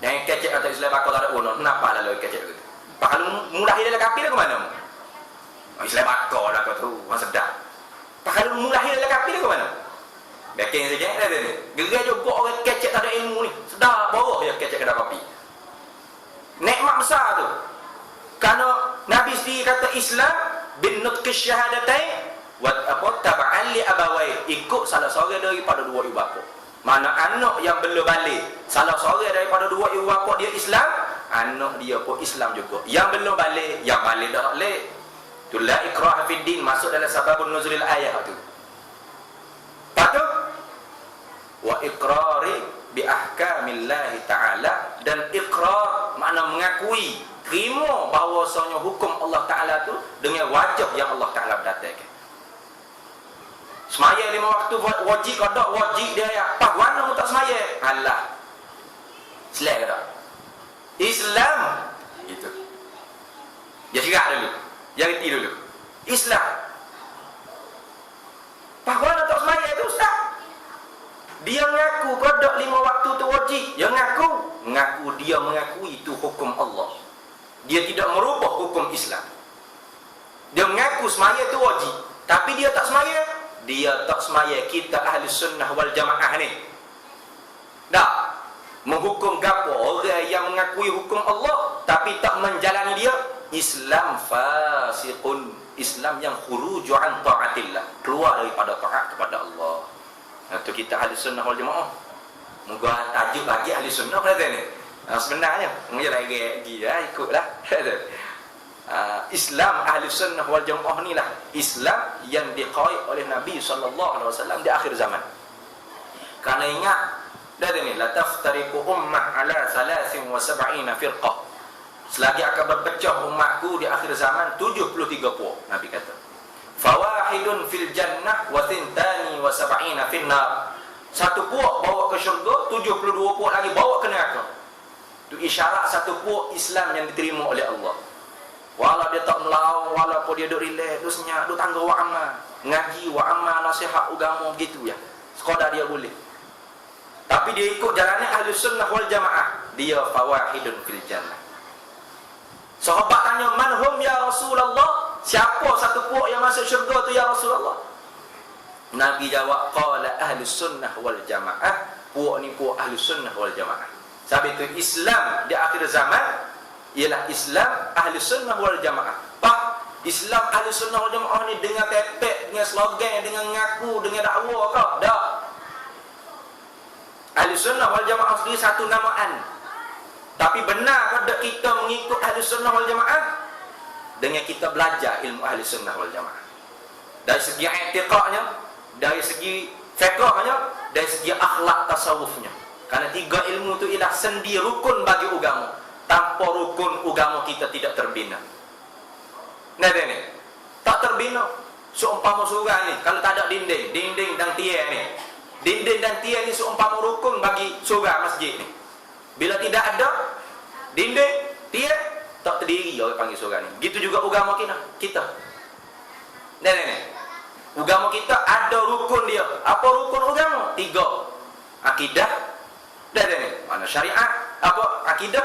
Yang kecek atau Islam bapa tak ada uno, kenapa lalu kecek gitu? Kalau mudah dia kafir ke mana? Islam bapa dah kau tu, masa sedap. Kalau mudah dia kafir ke mana? Baking saja dah ni. Gerai juga orang kecek tak ada ilmu ni. Sedap bawah dia kecek kedai kopi. Nikmat besar tu. Kerana Nabi sendiri kata Islam bin nutqi syahadatain wa tab'an li abawai, ikut salah seorang daripada dua ibu bapa. Mana anak yang belum balik, salah seorang daripada dua ibu bapa dia Islam, anak dia pun Islam juga. Yang belum balik, yang balik dah balik. Tu la ikraha fid din, masuk dalam sababun nuzulil ayat tu. Patut wa iqrari bi ahkamillah ta'ala, dan iqrar makna mengakui, terima bahawasanya hukum Allah Ta'ala tu dengan wajah yang Allah Ta'ala berdatangkan. Semaya 5 waktu wajib ke tak wajib dia ya. Pak mana mu tak semaya? Allah. Selek tak? Islam gitu. Ya sirat dulu. Ya reti dulu. Islam. Pak mana tak semaya tu ustaz? Dia mengaku kodok 5 waktu tu wajib. Dia mengaku dia mengakui itu hukum Allah. Dia tidak merubah hukum Islam. Dia mengaku semaya itu wajib, tapi dia tak semaya. Dia tak semaya. Kita ahli sunnah wal jamaah ni dah menghukum gapo orang yang mengakui hukum Allah tapi tak menjalani dia, Islam fasiqun, Islam yang khuruju an taatillah, keluar daripada taat kepada Allah. Itu kita ahli sunnah wal jamaah. Moga tajuk lagi ahli sunnah pada ni. Sebenarnya mungkin lagi ikutlah. Islam ahli sunnah wal jamaah ni lah Islam yang diqaid oleh Nabi SAW di akhir zaman. Karena ingat dah ni, la taftariqu ummah ala 73 firqah. Selagi akan berpecah umatku di akhir zaman 73 puak, Nabi kata. Fawahidun fil jannah wa thintani wa sab'ina fin nar. Satu puak bawa ke syurga, 72 puak lagi bawa ke neraka. Itu isyarat satu puak Islam yang diterima oleh Allah. Walau dia tak melawan, walaupun dia duk relax, duk senyap, duk tangga wa amal, ngaji wa amal, nasihat agama begitu ya. Sekadar dia boleh. Tapi dia ikut jalannya ahli sunnah wal jamaah, dia fawahidun fil jannah. Sahabat tanya, "Man hum ya Rasulullah?" Siapa satu puak yang masuk syurga tu ya Rasulullah? Nabi jawab, "Qala ahli sunnah wal jamaah." Puak ni puak ahli sunnah wal jamaah. Sebab itu Islam di akhir zaman ialah Islam ahli sunnah wal jamaah. Islam ahli sunnah wal jamaah ni dengan tepek, dengan slogan, dengan ngaku, dengan dakwah kau. Tak. Ahli sunnah wal jamaah sendiri satu namaan. Tapi benar tak kita mengikut ahli sunnah wal jamaah? Dengan kita belajar ilmu ahli sunnah wal jamaah. Dari segi i'tiqadnya, dari segi fiqhnya, dari segi akhlak tasawufnya. Karena tiga ilmu itu ialah sendi rukun bagi agama. Tanpa rukun agama kita tidak terbina. Nah ni, tak terbina. Seumpama surau ni, kalau tak ada dinding dan tiang ni. Dinding dan tiang ni seumpama rukun bagi surau masjid ni. Bila tidak ada dinding, tiang, tak terdiri orang panggil surau ni. Gitu juga agama kita. Nah ni. Agama kita ada rukun dia. Apa rukun agama? 3. Akidah. Dan ni, mana syariat? Apa akidah?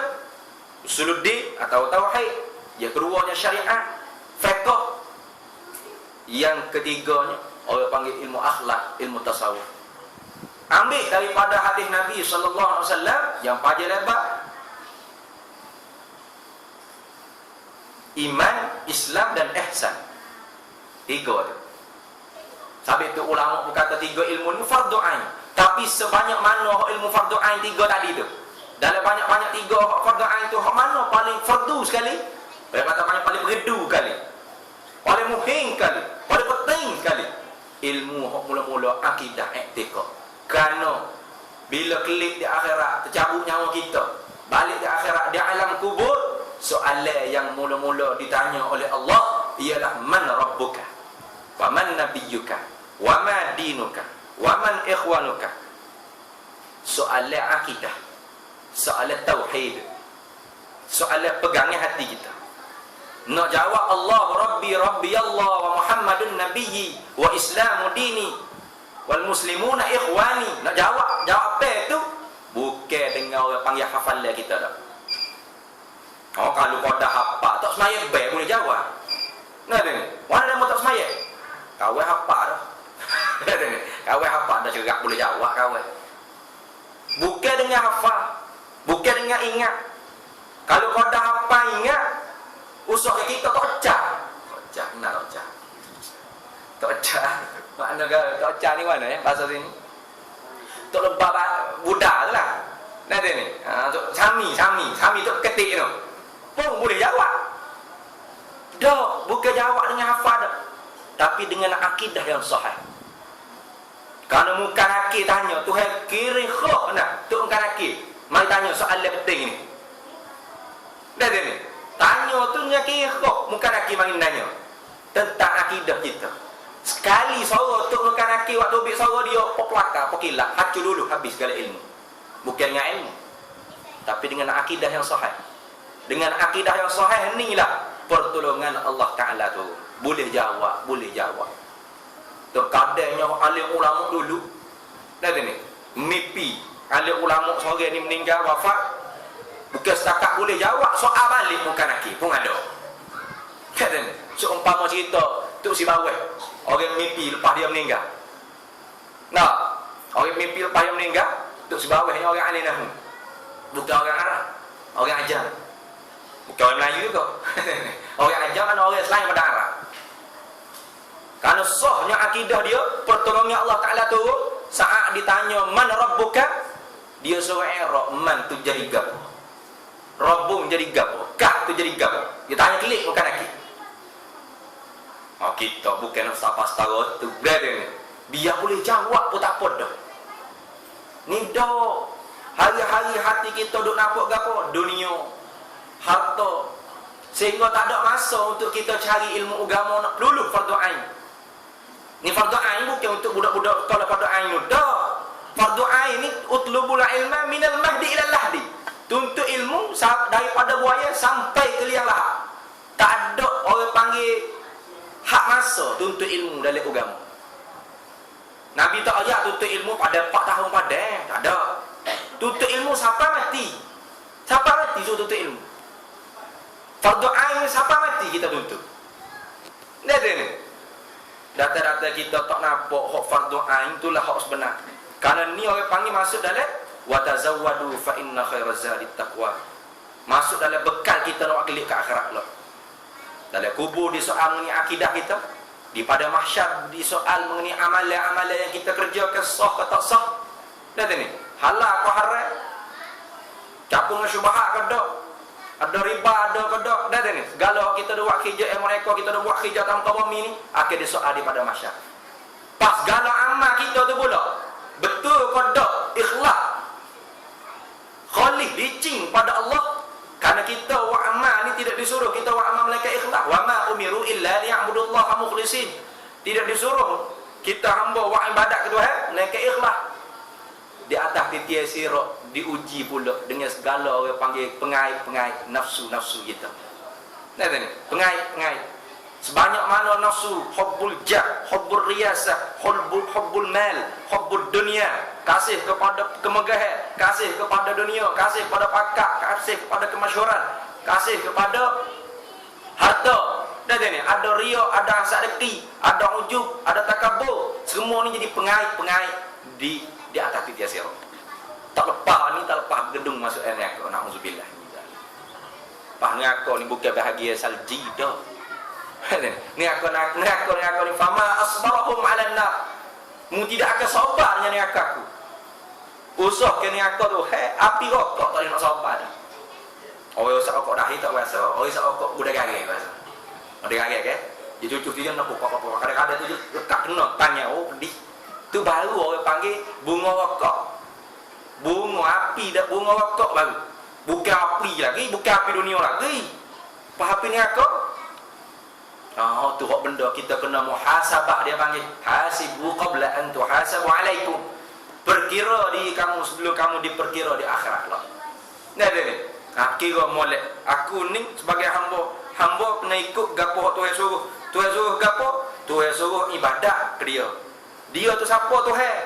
Usuluddin atau tauhid. Yang keduanya syariat. Fiqh. Yang ketiganya orang panggil ilmu akhlak, ilmu tasawuf. Ambil daripada hadis Nabi sallallahu alaihi wasallam yang panjang lebar. Iman, Islam dan ihsan. 3 tu. Sebab itu ulama berkata 3 ilmu ni fardu ain. Tapi sebanyak mana ilmu fardu ain 3 tadi tu. Dalam banyak-banyak 3 fardu ain tu, hak mana paling fardu sekali? Saya kata paling berdu kali, paling muhim kali, paling penting sekali. Ilmu hak mula-mula akidah i'tiqad. Kerana bila kelip di akhirat, tercabut nyawa kita, balik di akhirat di alam kubur, soalan yang mula-mula ditanya oleh Allah ialah man rabbuka, wa man nabiyyuka, wa ma dinuka, wa man ikhwanuka. Soalan akidah, soalan tauhid, soalan pegangan hati kita. Nak jawab Allah Rabbi Allah wa Muhammadun Nabiyyi wa Islamu dini wal muslimuna ikhwani. Nak jawab apa itu? Bukan dengan orang panggil hafalah kita dah. Oh, kalau kau dah hafal tak semaya baik boleh jawab. Nah ni, mana nama tak semaya? Kau hafal dah. Kau hafal dah cerak boleh jawab kau. Bukan dengan hafal, bukan dengan ingat. Kalau kau dah hafal ingat, usaha kita tak ocah. Ocah, kenal ocah? Tak ocah. Makna tak ocah ni mana ya bahasa sini? Tak lebah budak tu lah. Nanti ni. Sami tu ketik tu. Pun boleh jawab. Dah, bukan jawab dengan hafal dah. Tapi dengan akidah yang sahih. Kalau muka nakir tanya, Tuhan kiri khok nak. Tu muka nakir. Mari tanya soalan penting ni. Nanti ni. Tanya tu nyaki kok muka nakir mari nanya tentang akidah kita. Sekali suara tu muka nakir waktu ambil suara dia pelakar, pokilak, hancur dulu habis segala ilmu. Bukan dengan ilmu, tapi dengan akidah yang sahih. Dengan akidah yang sahih inilah pertolongan Allah Taala tu. Boleh jawab. Terkadangnya alim ulama dulu nanti ni mimpi alim ulama seorang ni meninggal wafat. Bukan setakat boleh jawab soal balik muka nakir pun ada. Kan? Seumpama cerita Tok Si Baweh, orang mimpi lepas dia meninggal. Nah, orang mimpi lepas dia meninggal, Tok Si Baweh ni orang alim nahu. Bukan orang Arab, orang Ajam. Bukan orang Melayu juga. Orang Ajam mana orang selain pada Arab. Karena sahnya akidah dia, pertolongan Allah Taala tu saat ditanya man rabbuka, dia suruh i'rab man tu jadi gapo. Rabbum jadi gapo? Kah tu jadi gapo? Dia tanya kelik bukan lagi. Oh, kita bukan pastara tu. Berada ni. Biar boleh jawab pun tak apa dah. Ni dah. Hari-hari hati kita duk nampak gapo? Dunia. Harta. Sehingga tak ada masa untuk kita cari ilmu agama nak dulu fardu ain. Ni fardu ain bukan untuk budak-budak sekolah fardu ain tu. Dah. Fardu ain ni utlubul ilma minal mahdi ilal lahdi. Tuntut ilmu daripada buaya sampai ke liang lahat. Tak ada orang panggil hak masa tuntut ilmu dalam agama. Nabi tak ayat tuntut ilmu pada 4 tahun pada. Tak ada. Tuntut ilmu siapa mati. Siapa mati suruh tuntut ilmu. Fardu ain siapa mati kita tuntut. Ni ada ni. Data-data kita tak nampak hak fardu ain itulah hak sebenar. Kerana ni orang panggil masuk dalam wa tazawwadu fa inna khairaz zadi taqwa. Masuk dalam bekal kita nak kelak ke akhirat lah. Dalam kubur di soal mengenai akidah kita, di pada mahsyar di soal mengenai amalan-amalan yang kita kerjakan sah ke tak sah. Dah ni, halal ke haram? Capung syubhat ke tak? Ada riba ada ke tak? Dah ni, segala kita dah buat kerja mereka, kita dah buat kerja tanpa bumi ni, akhir di soal di pada mahsyar. Pas segala amal kita tu pula, betul ke tak? Ikhlas. Khalih licin pada Allah. Karena kita wa amal ni tidak disuruh kita wa amal malaikat ikhlas. Wa ma umiru illa liya'budullaha mukhlishin. Tidak disuruh kita hamba wa ibadat ke Tuhan malaikat ikhlas. Di atas titian sirat diuji pula dengan segala orang panggil pengait-pengait nafsu-nafsu kita. Nah ni, pengait-pengait. Sebanyak mana nafsu, hubbul jah, hubbul riyasah, hubbul mal, hubbul dunia, kasih kepada kemegahan, kasih kepada dunia, kasih kepada pakak, kasih kepada kemasyhuran, kasih kepada harta. Dah ni, ada riya, ada sadaqi, ada ujub, ada takabur. Semua ni jadi pengait-pengait di atas titian sirat. Tak lepas ni, tak lepas gedung masuk neraka. Nauzubillah. Pas neraka ni bukan bahagia salji dah. Ni aku ni fama asbarahum 'alan nar. Mu tidak akan sabarnya ni aku. Usah ke ni aku tu, api rokok tak nak sabar dah. Orang usah rokok dah tak biasa, orang usah rokok budak gagak biasa. Ada gagak ke? Dia cucuk dia nak pokok. Kadang-kadang tu lekat kena tanya, oh pedih. Tu baru orang panggil bunga rokok. Bunga api dah, bunga rokok baru. Bukan api lagi, bukan api dunia lagi. Apa api ni aku? Tu hak benda kita kena muhasabah, dia panggil hasibu qabla an tuhasabu alaikum. Perkira diri kamu sebelum kamu diperkira di akhirat lah. Nah ni. Kira molek aku ni sebagai hamba kena ikut gapo Tuhan suruh. Tuhan suruh gapo? Tuhan suruh ibadat ke dia. Dia tu siapa Tuhan?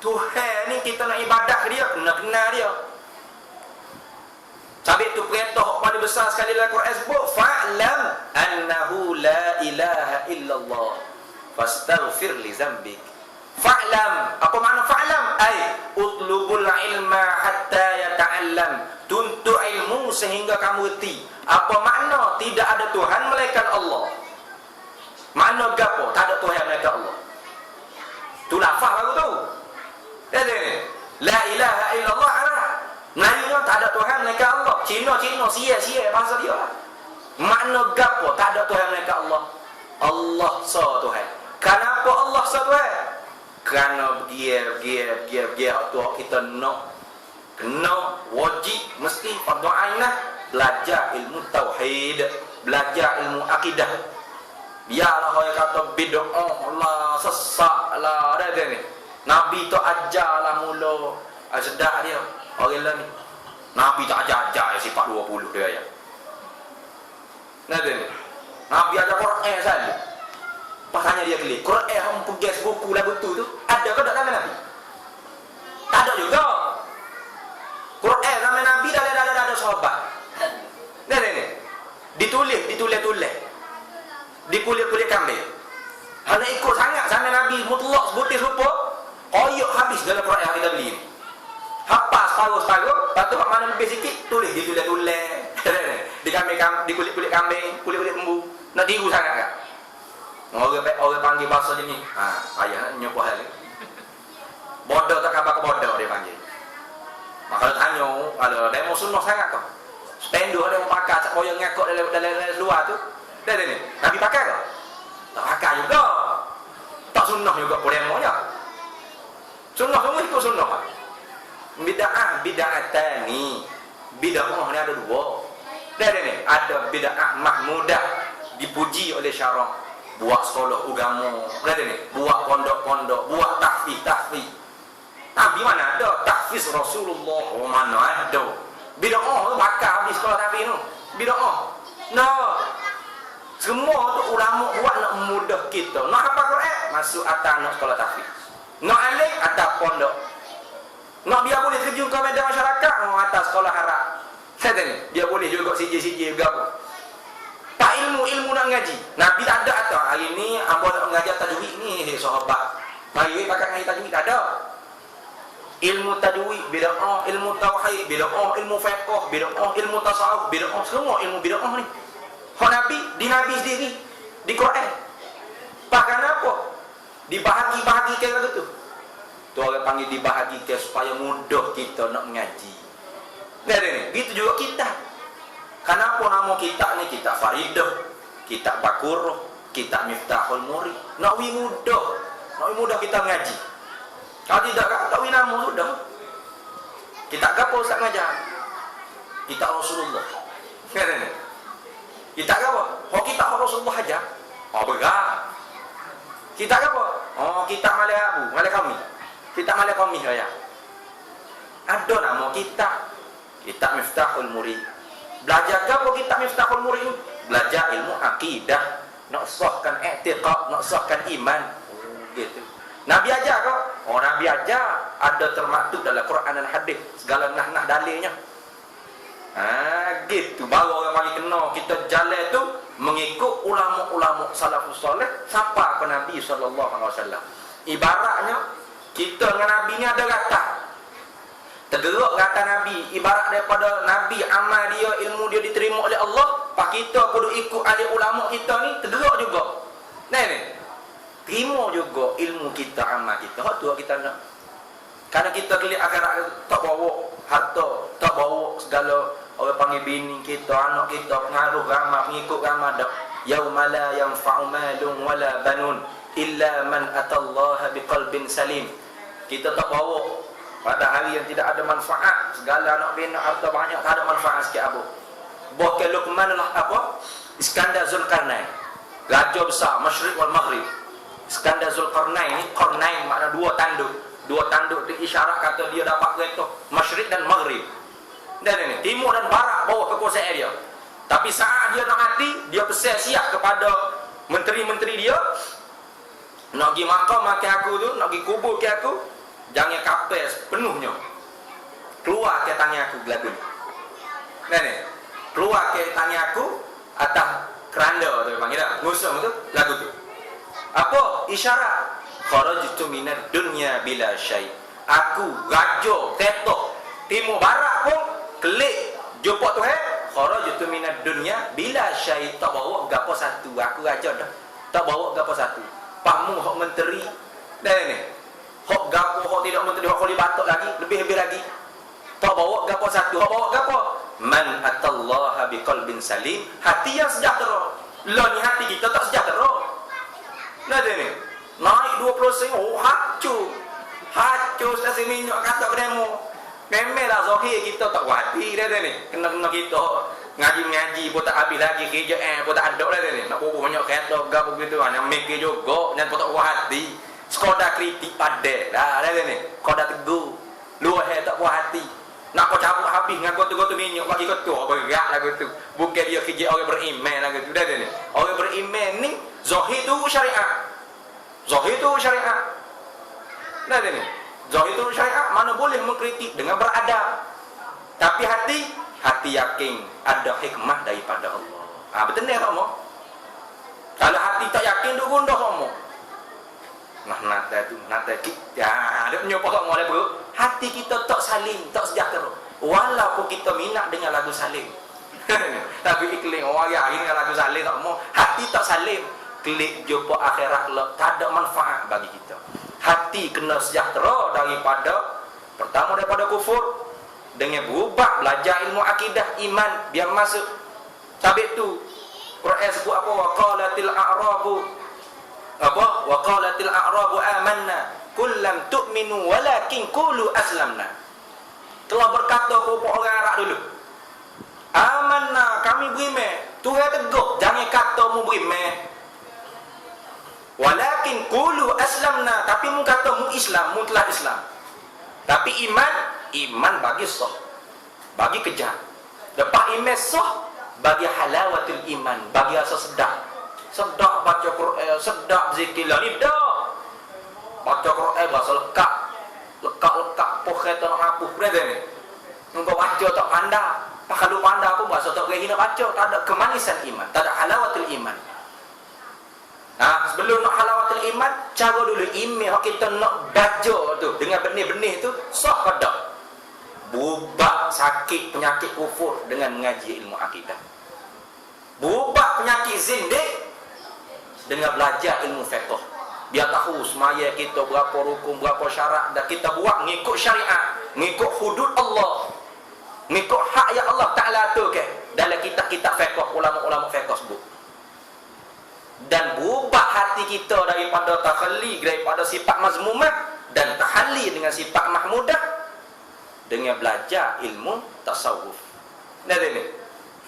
Tuhan ni kita nak ibadat ke dia, kena kenal dia. Sabit tu perintah paling besar sekali dalam Quran sebut fa'lam annahu la ilaha illallah fastaghfir li dzambik. Fa'lam, apa makna fa'lam? Ai utlubul ilma hatta yata'allam. Tuntut ilmu sehingga kamu reti. Apa makna tidak ada Tuhan melainkan Allah? Makna gapo? Tak ada Tuhan melainkan Allah. Tu lafaz baru tu. La ilaha illallah arah. Nanya tak ada Tuhan melainkan Allah. Cina sia bahasa dia lah. Makna gapo tak ada Tuhan melainkan Allah? Allah sa Tuhan. Kenapa Allah sa Tuhan? Kerana giat tu kita nak kena wajib mesti fardu ainah belajar ilmu tauhid, belajar ilmu akidah. Biarlah orang kata bid'ah Allah sesak lah dah ni. Nabi tu ajarlah mula sedap dia. Orang lain ni Nabi tak ajar sifat 20 dia ayat. Ni Nabi ajar Quran saja. Pasanya dia klik Quran hang pergi buku lagu tu ada ke tak zaman Nabi? Tak ada juga. Quran zaman Nabi dah ada sahabat. Ni ditulis dikulit kambing. Hanya ikut sangat zaman Nabi mutlak sebutir rupa koyok habis dalam Quran yang kita beli ni. Hafal separuh-separuh, lepas tu mana lebih sikit tulis di kambing, di kulit kambing, kulit lembu. Nak tiru sangat kan? Orang panggil bahasa je ni. Ayah nak nyoba hal ni. Bodoh tak khabar ke bodoh dia panggil. Maka kalau tanya, kalau demo sunnah sangat kau. Spendo ada pakai tak koyang ngakak dalam luar tu. Dah ni. Nabi pakai ke? Tak pakai juga. Tak sunnah juga demonya. Sunnah semua ikut sunnah. Bid'atani. Bid'ah ni ada dua. Dah ni, ada bid'ah mahmudah dipuji oleh syarak. Buat sekolah agama. Dah ni, buat pondok-pondok, buat tahfiz. Nabi mana ada tahfiz Rasulullah? Oh mana ada. Bid'ah tu bakar di sekolah tahfiz tu. Bid'ah. No. Semua tu ulama buat nak mudah kita. Nak hafal Quran, masuk atas nak sekolah tahfiz. Nak alim atas pondok. Nak dia boleh terjun ke medan masyarakat, atas sekolah harap. Saya tanya, dia boleh juga sijil juga apa. Tak ilmu nak ngaji. Nabi tak ada atau hari ni hamba nak mengajar tajwid ni sahabat. Mari pakai ngaji tajwid tak ada. Ilmu tajwid bid'ah, ilmu tauhid bid'ah, ilmu fiqh bid'ah, ilmu tasawuf bid'ah, semua ilmu bid'ah ni. Hak Nabi di Nabi sendiri di Quran. Bahkan apa? Dibahagi-bahagikan lagu tu. Tu orang panggil dibahagikan supaya mudah kita nak mengaji. Ni, gitu juga kita. Kenapa nama kita ni kitab Faridah, kitab Bakurah, kitab Miftahul Murid? Nak mudah kita mengaji. Kalau tidak, tak wina nama sudah. Kita apa Ustaz ngajar? Kita Rasulullah. Kita apa? Oh, kita Rasulullah aja. Oh, begar. Kita apa? Oh, kita malai abu, malai kami. Kita malai kami saya. Ada nama kita. Kita Miftahul Murid. Belajar apa kita Miftahul Murid? Belajar ilmu akidah, nak sahkan i'tiqad, nak sahkan iman. Gitu. Nabi ajar kok? Oh, Nabi ajar ada termaktub dalam Quran dan hadis, segala nah dalilnya. Gitu baru orang bagi kena kita jalan tu mengikut ulama-ulama salafus soleh siapa ke Nabi SAW. Ibaratnya kita dengan Nabi ni ada kata tergerak kata Nabi, ibarat daripada Nabi amal dia, ilmu dia diterima oleh Allah, pak kita kudu ikut ahli ulama kita ni tergerak juga. Ni terima juga ilmu kita, amal kita. Hak tu kita nak. Karena kita kelih akhirat tak bawa harta, tak bawa segala orang panggil bini kita, anak kita, pengaruh ramah, pengikut ramah dak. Yauma la yanfa'u malun wala banun illa man atallaha biqalbin salim. Kita tak bawa pada hari yang tidak ada manfaat, segala anak bini harta banyak tak ada manfaat sikit apa. Bahkan Luqman lah apa? Iskandar Zulkarnain. Raja besar Masyriq wal Maghrib. Iskandar Zulkarnain ni, Qarnain makna dua tanduk. Dua tanduk diisyarat kata dia dapat kereta Masyriq dan Maghrib. Dan ini timur dan barat bawah kekuasaan dia. Tapi saat dia nak mati, dia pesan siap kepada menteri-menteri dia, nak pergi makam mati aku tu, nak pergi kubur ke aku, jangan kapal penuhnya. Keluar ke tangan aku lagu ni. Dan ni keluar ke tangan aku atas keranda tu panggil tak? Ngusung tu lagu tu. Apa isyarat? Kharajtu minad dunya bila syai. Aku raja ketok timur barat pun klik jumpa Tuhan. Kharajtu minad dunya bila syai, tak bawa gapo satu. Aku raja dah. Tak bawa gapo satu. Pakmu hak menteri dan ni. Hak gapo hak tidak menteri hak kuli batok lagi, lebih-lebih lagi. Tak bawa gapo satu. Hak bawa gapo? Man atallaha biqalbin salim, hati yang sejahtera. Lah ni hati kita tak sejahtera. Nah ni. Naik 20%, oh hancur stasi minyak kata ke demo. Memelah zahir kita tak hati dah ni. Kena kita ngaji-ngaji pun tak habis lagi kerja pun tak ada dah ni. Nak bubuh banyak kereta gapo begitu hanya mikir juga dan pun tak hati. Sekadar kritik padat dah ni. Sekadar tegur. Luah tak puas hati. Nak kau cabut habis dengan gotu-gotu minyak bagi ketua berat lagu tu. Bukan dia kerja orang beriman lagu tu dah ni. Orang beriman ni zahir tu syariat. Zahir itu syariat. Nah ni. Zahir itu syariat mana boleh mengkritik dengan beradab. Tapi hati yakin ada hikmah daripada Allah. Betul ni kamu. Kalau hati tak yakin tu gundah kamu. Nata kita ada menyopak kamu oleh bro. Hati kita tak saling, tak sejahtera. Walaupun kita minat dengan lagu saling. Tapi iklim orang yakin dengan lagu saling tak mau. Hati tak saling. Klik jumpa akhirat tak ada manfaat bagi kita. Hati kena sejahtera daripada pertama daripada kufur, dengan berubah belajar ilmu akidah iman biar masuk. Sabit tu Quran sebut apa? Waqalatil a'rabu amanna qul lam tu'minu walakin qulu aslamna. Telah berkata kepada orang Arab dulu, amanna, kami beriman. Tuhan tegur, jangan kata mu beriman. Walakin qulu aslamna, tapi mu kata mu Islam, mu telah Islam. Tapi iman bagi sah, bagi kejar. Lepas iman sah, bagi halawatul iman, bagi rasa sedap. Sedap baca Quran, sedap zikir lah ni dah. Baca Quran berasa lekat poh kereta nak ngapuh berada ni. Engkau baca tak pandai. Kalau pandai pun berasa tak berani nak baca, tak ada kemanisan iman, tak ada halawatul iman. Sebelum nak halawatul iman, cara dulu iman kita nak baca tu dengan benih-benih tu sah ke tak? Bubak sakit penyakit kufur dengan mengaji ilmu akidah. Bubak penyakit zindik dengan belajar ilmu fiqh. Biar tahu semaya kita berapa rukun, berapa syarat, dan kita buat mengikut syariat, mengikut hudud Allah, mengikut hak yang Allah Ta'ala tu ke dalam kitab-kitab fiqh, ulama-ulama fiqh sebut. Dan berubah hati kita daripada takhalli, daripada sifat mazmumah, dan tahalli dengan sifat mahmudah dengan belajar ilmu tasawuf. Nah ini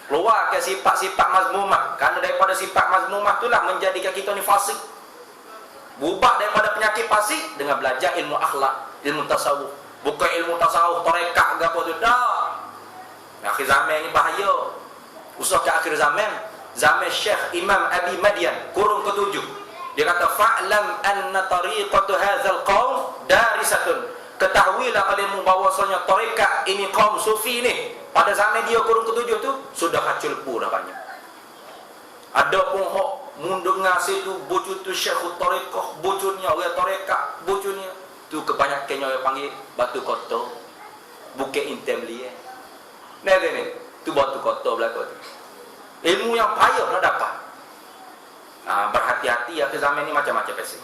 keluarkan sifat-sifat mazmumah, kerana daripada sifat mazmumah itulah menjadikan kita ni fasik. Berubah daripada penyakit fasik dengan belajar ilmu akhlak, ilmu tasawuf. Bukan ilmu tasawuf tarekat ke apa tu, dah. Akhir zaman ni bahaya. Usah ke akhir zaman, zaman Syekh Imam Abi Madian kurung ke-7, dia kata fa'lam anna tariqatu hadzal qaum darisatun. Ketahuilah olehmu bahwasanya tarekat ini kaum sufi ni pada zaman dia kurung ke-7 tu sudah hacul pur dah banyak. Ada pun hok mundunga situ bocor tu Syekh tarekat, bocornya orang tarekat, bocornya tu kebanyakannya orang panggil batu kotor, bukit intem liye. Nah ni tu batu kotor belaka tu. Ilmu yang payah nak dapat. Berhati-hati ya, ke zaman ni macam-macam pasti.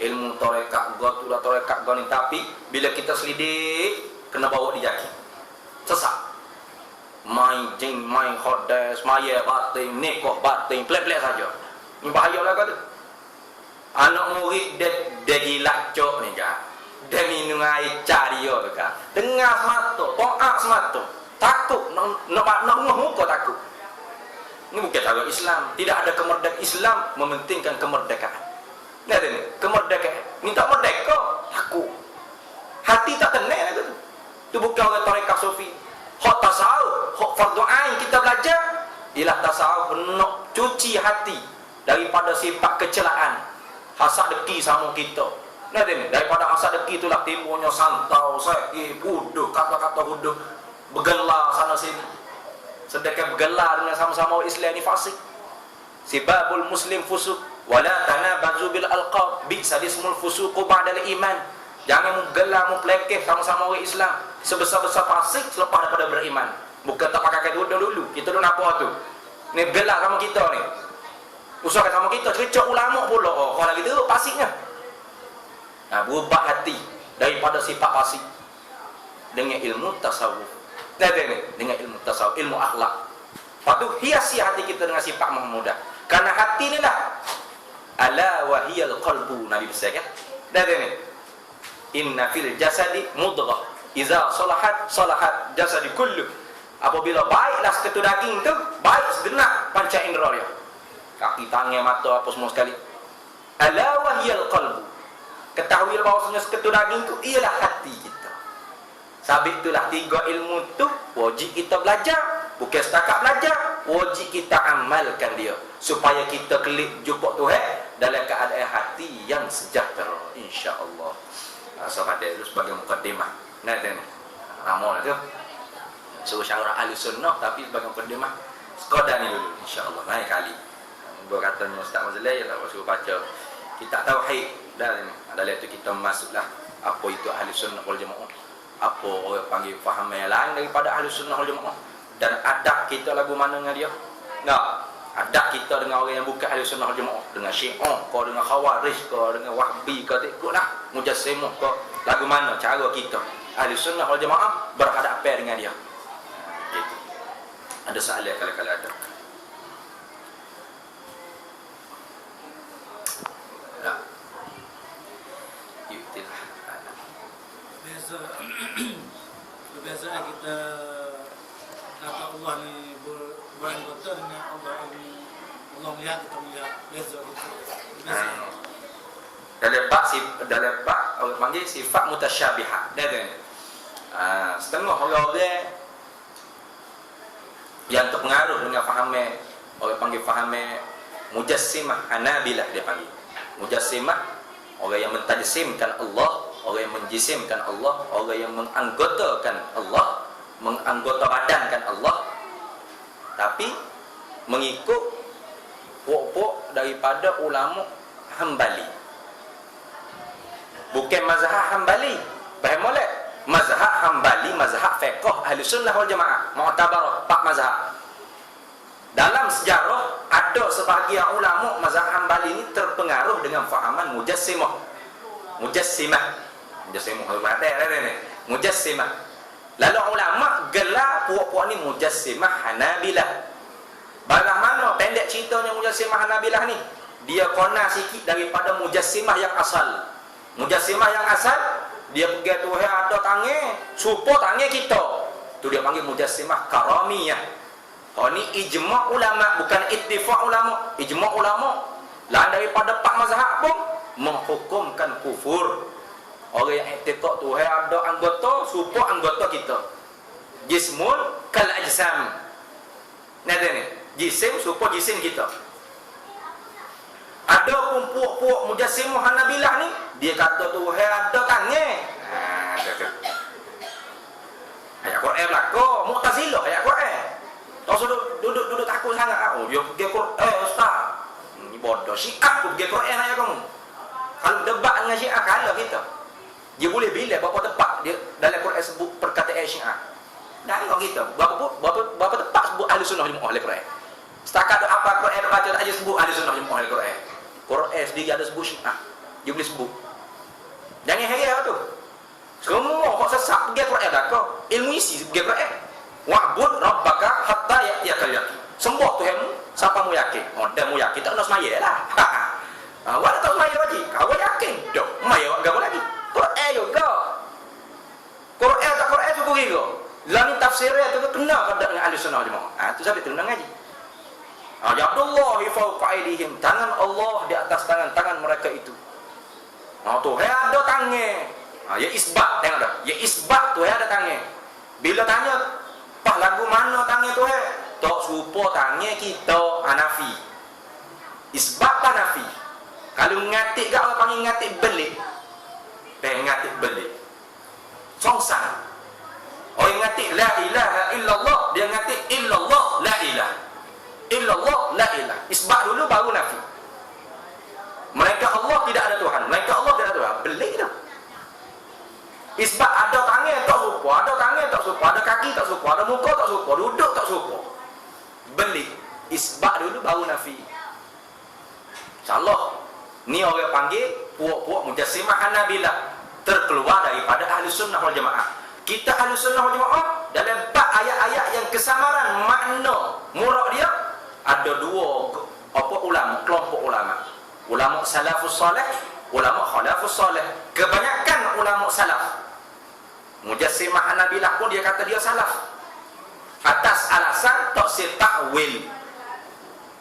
Ilmu tarekat gotulah tarekat goni, tapi bila kita selidik kena bawa dijaki. Sesat. Main jin, main khodes, maya batin, nikah batin, plek-plek saja. Ni bahayalah kata. Anak murid dia gila cok ni kan. Dia minum air cari yo kan. Dengar semata, taat semata. Takut nak muka takut. Ini bukan cara Islam. Tidak ada kemerdekaan. Islam mementingkan kemerdekaan. Lihat ini, kemerdekaan. Minta merdeka, takut. Hati tak tenang itu. Itu bukan orang tarekat sufi. Hak tasawuf, hak fardu ain kita belajar ialah tasawuf nak cuci hati daripada sifat kecelaan, hasad deki sama kita. Lihat ini, daripada hasad deki itulah timbulnya santau, sakit, huduh, kata-kata huduh, bergelar sana sini. Sedangkan bergelar dengan sama-sama Islam ni fasik. Sibabul muslim fusuq wala tanabazu bil alqab bi'sa ismul fusuq ba'dal iman. Jangan menggelar mempelekeh sama-sama orang Islam sebesar-besar fasik selepas daripada beriman. Bukan tak pakai kedua dulu. Kita dulu apa tu? Ni gelar sama kita ni. Usahakan sama kita cerita ulama pula. Oh, kalau gitu fasiknya. Berubah hati daripada sifat fasik dengan ilmu tasawuf. Dengan ilmu tasawuf, ilmu akhlak. Lepas tu hiasi hati kita dengan sifat mahmudah. Karena hati ni lah ala wahiyal qalbu, Nabi besar kan. Dan inna fil jasadi mudghah iza salahat salahat jasadi kullu. Apabila baiklah seketul daging tu, baik segenap panca indera dia, kaki, tangan, mata, apa semua sekali. Ala wahiyal qalbu, ketahuilah bahawasanya seketul daging tu ialah hati kita. Sabit itulah 3 ilmu tu wajib kita belajar. Bukan setakat belajar, wajib kita amalkan dia supaya kita kelip jumpa Tuhan dalam keadaan hati yang sejahtera, insya-Allah. Sahabat dia dulu sebagai mukaddimah. Nah dan amal tu suruh syarat ahli sunnah, tapi sebagai mukaddimah sekadar ni dulu, insya-Allah. Lain kali gua katanya Ustaz Mazlai lah suruh baca kitab tauhid, dan dalam itu kita masuklah apa itu ahli sunnah wal jamaah, apa orang panggil faham yang lain daripada ahli sunnah wal jamaah, dan adab kita lagu mana dengan dia. Adab kita dengan orang yang bukan ahli sunnah wal jamaah, dengan syiah ke, dengan khawarij ke, dengan wahbi ke, ikutlah mujassimah ke, lagu mana cara kita ahli sunnah wal jamaah berhadapan dengan dia. Gitu. Ada soalan kalau ada. Kebiasaan kita kata Allah ni beranggota dengan Allah ini. Allah melihat, kita melihat. Beza gitu. Dalam bab orang panggil sifat mutasyabihah. Setengah orang yang terpengaruh dengan fahaman, orang panggil fahaman mujassimah Hanabilah, dia panggil mujassimah, orang yang mentajsimkan Allah, orang yang menjisimkan Allah, orang yang menganggotakan Allah, menganggota badankan Allah, tapi mengikut pokok daripada ulama Hambali. Bukan mazhab Hambali. Faham boleh? Mazhab Hambali, mazhab fiqh Ahli Sunnah wal Jamaah, mu'tabar 4 mazhab. Dalam sejarah ada sebahagian ulama mazhab Hambali ini terpengaruh dengan fahaman Mujassimah. Mujassimah Mujassimah. Lalu ulama gelar puak-puak ni Mujassimah Hanabilah. Bagaimana pendek ceritanya Mujassimah Hanabilah ni? Dia kona sikit daripada Mujassimah yang asal. Mujassimah yang asal, dia pergi tu ada tangan, supaya tangan kita. Tu dia panggil Mujassimah Karamiyah. Oh ni ijma' ulama, bukan ittifaq ulama. Ijma' ulama lain daripada 4 mazhab pun menghukumkan kufur orang yang i'tiqad tu ada anggota supaya anggota kita. Jismun kal ajsam. Nada ni, jisim supaya jisim kita. Ada pun puak-puak Mujassimah Hanabilah ni, dia kata tu ada tangan. Ayat Quran belaka, Mu'tazilah ayat Quran. Tak usah duduk takut sangat. Oh, dia pergi Quran, ustaz. Ni bodoh. Syiah pun pergi Quran ayat kamu. Kalau debat dengan Syiah, kalah kita. Dia boleh bila berapa tepat dia dalam Quran sebut perkataan Syiah. Tengok kita. Berapa tepat sebut Ahli Sunnah Jemaah Ahli Quran. Setakat ada apa Quran baca aja sebut Ahli Sunnah Jemaah Ahli Quran. Quran sendiri ada sebut Syiah. Dia boleh sebut. Jangan heran tu. Semua kok sesat pergi Quran dah kau. Ilmu isi pergi Quran. Wa'bud rabbaka hatta ya'tiyakal yaqin. Sembah Tuhanmu sampai mu yakin. Oh, dah mu yakin tak nak semaya lah. Awak tak semaya lagi. Kau yakin? Dok, semaya awak gapo lagi? Quran juga. Quran tak Quran tu juga. Lain tafsirnya tu kena pada dengan Ahli Sunnah Jemaah. Tu sampai tenang ngaji. Ya Abdullah fawqa aydihim. Tangan Allah di atas tangan mereka itu. Tu ada tangan. Ya isbat, tengok dah. Ya isbat tu ada tangan. Bila tanya Pak lagu mana tangan tu tak serupa tangan kita Hanafi. Isbat Hanafi. Kalau ngatik kat orang panggil ngatik belik. Ngatik belik. Songsang. Orang ngatik la ilaha illallah, dia ngatik illallah la ilah. Illallah la ilah. Isbat dulu baru nafi. Mereka Allah tidak ada Tuhan. Mereka Allah tidak ada Tuhan. Belik dah. Isbat ada tangan tak serupa, ada tangan tak serupa, ada kaki tak serupa, ada muka tak serupa, duduk tak serupa. Beli. Isbat dulu baru nafi. InsyaAllah ni orang panggil puak-puak Mujassimah Hanabilah, terkeluar daripada Ahli Sunnah wal Jamaah. Kita Ahli Sunnah wal Jamaah dalam bab ayat-ayat yang kesamaran makna murad dia ada dua ulama, kelompok ulama. Ulama salafus salih, ulama khalafus salih. Kebanyakan ulama salaf Mujassimah Hanabilah pun dia kata dia salaf atas alasan taksir takwil.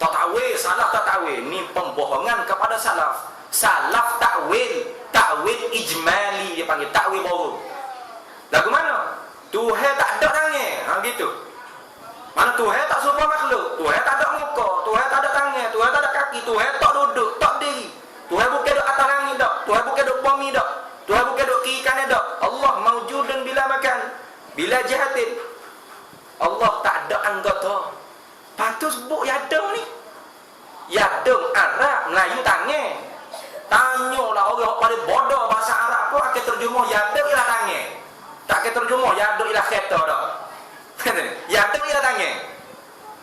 Tak takwil, salah tak takwil. Ni pembohongan kepada salaf. Salaf takwil, takwil ijmali dia panggil, takwil baru. Lagu mana? Tuhan tak ada tangan, gitu. Mana Tuhan tak serupa makhluk, Tuhan tak ada muka, Tuhan tak ada tangan, Tuhan tak ada kaki, Tuhan tak duduk, tak diri. Tuhan bukan duduk atas langit dak, Tuhan bukan duduk bumi dak, Tuhan bukan duduk kiri kanan dak. Allah maujudun bila makan, bila jahatin. Allah tak ada anggota. Patut sebut yadung ni. Yadung Arab, Melayu tangan. Tanyalah orang pada bodoh bahasa Arab pun akan terjemah yadung ialah tangan. Tak akan terjemah yadung ialah kereta dak. Yadung ialah tangan.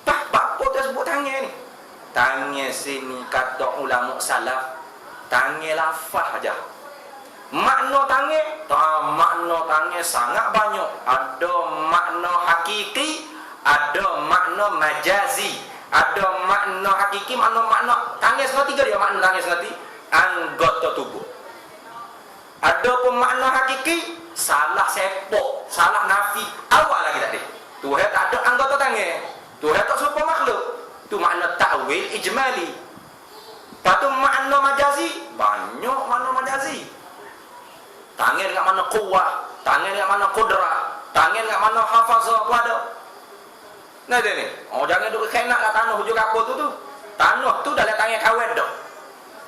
Apa tu sebut tangan ni? Tangan sini kata ulama salaf, tangan lafaz aja. Makna tangan sangat banyak. Ada makna hakiki, ada makna majazi, ada makna hakiki, makna tangan semua tiga dia makna tangan semua anggota tubuh. Ada pun makna hakiki, salah sepok, salah nafi. Awal lagi tadi. Tuhan tak ada anggota tangan. Tuhan tak serupa makhluk. Tu makna ta'wil ijmali. Lepas tu makna majazi, banyak makna majazi. Tangan dengan mana kuwah, tangan dengan mana kudrah, tangan dengan mana hafazah pun ada. Nah dia ni. Oh jangan duk kena lah tanah hujung kapur tu. Tanah tu dalam tangan kawan dah.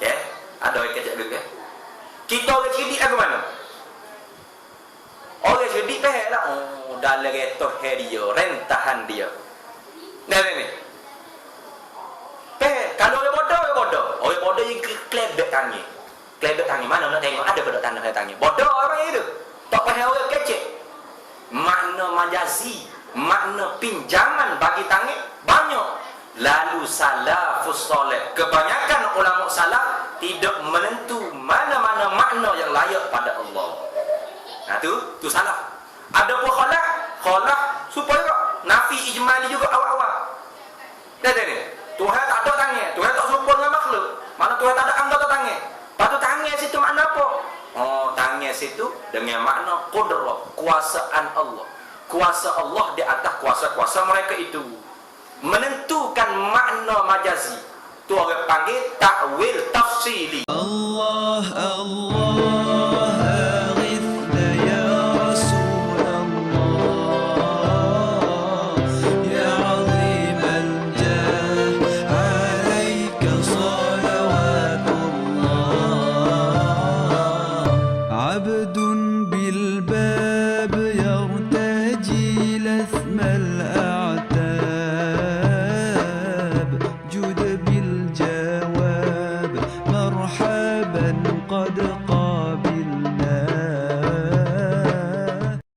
Okey? Ada yang kecek dulu ke? Kita orang cerdik lah ke mana? Orang cerdik dah lah. Oh dalam kereta dia, rentahan dia. Nah dia ni. Kalau orang bodoh, orang bodoh yang klebek tangan. Keledek tangan mana nak tengok ada pada tangan. Bodoh orang itu. Tak faham orang kecil. Makna majazi, makna pinjaman bagi tangan banyak. Lalu salafus soleh, kebanyakan ulama salaf tidak menentu mana-mana makna yang layak pada Allah. Nah tu salah. Ada pun khalaq supaya nafi ijmali juga awal-awal. Dah ni. Tuhan tak ada tangan, Tuhan tak serupa dengan makhluk. Mana Tuhan tak ada anggota tangan. Patut tangan situ makna apa? Oh, tangan situ dengan makna qudrah, kuasaan Allah. Kuasa Allah di atas kuasa-kuasa mereka itu. Menentukan makna majazi. Tu orang panggil takwil tafsili. Allah Allah aghithna ya Rasulullah ya azim al-jah alayka salawatullah abdun bil bab yartaji lathma al-a'tab jud bil jawab marhaban qad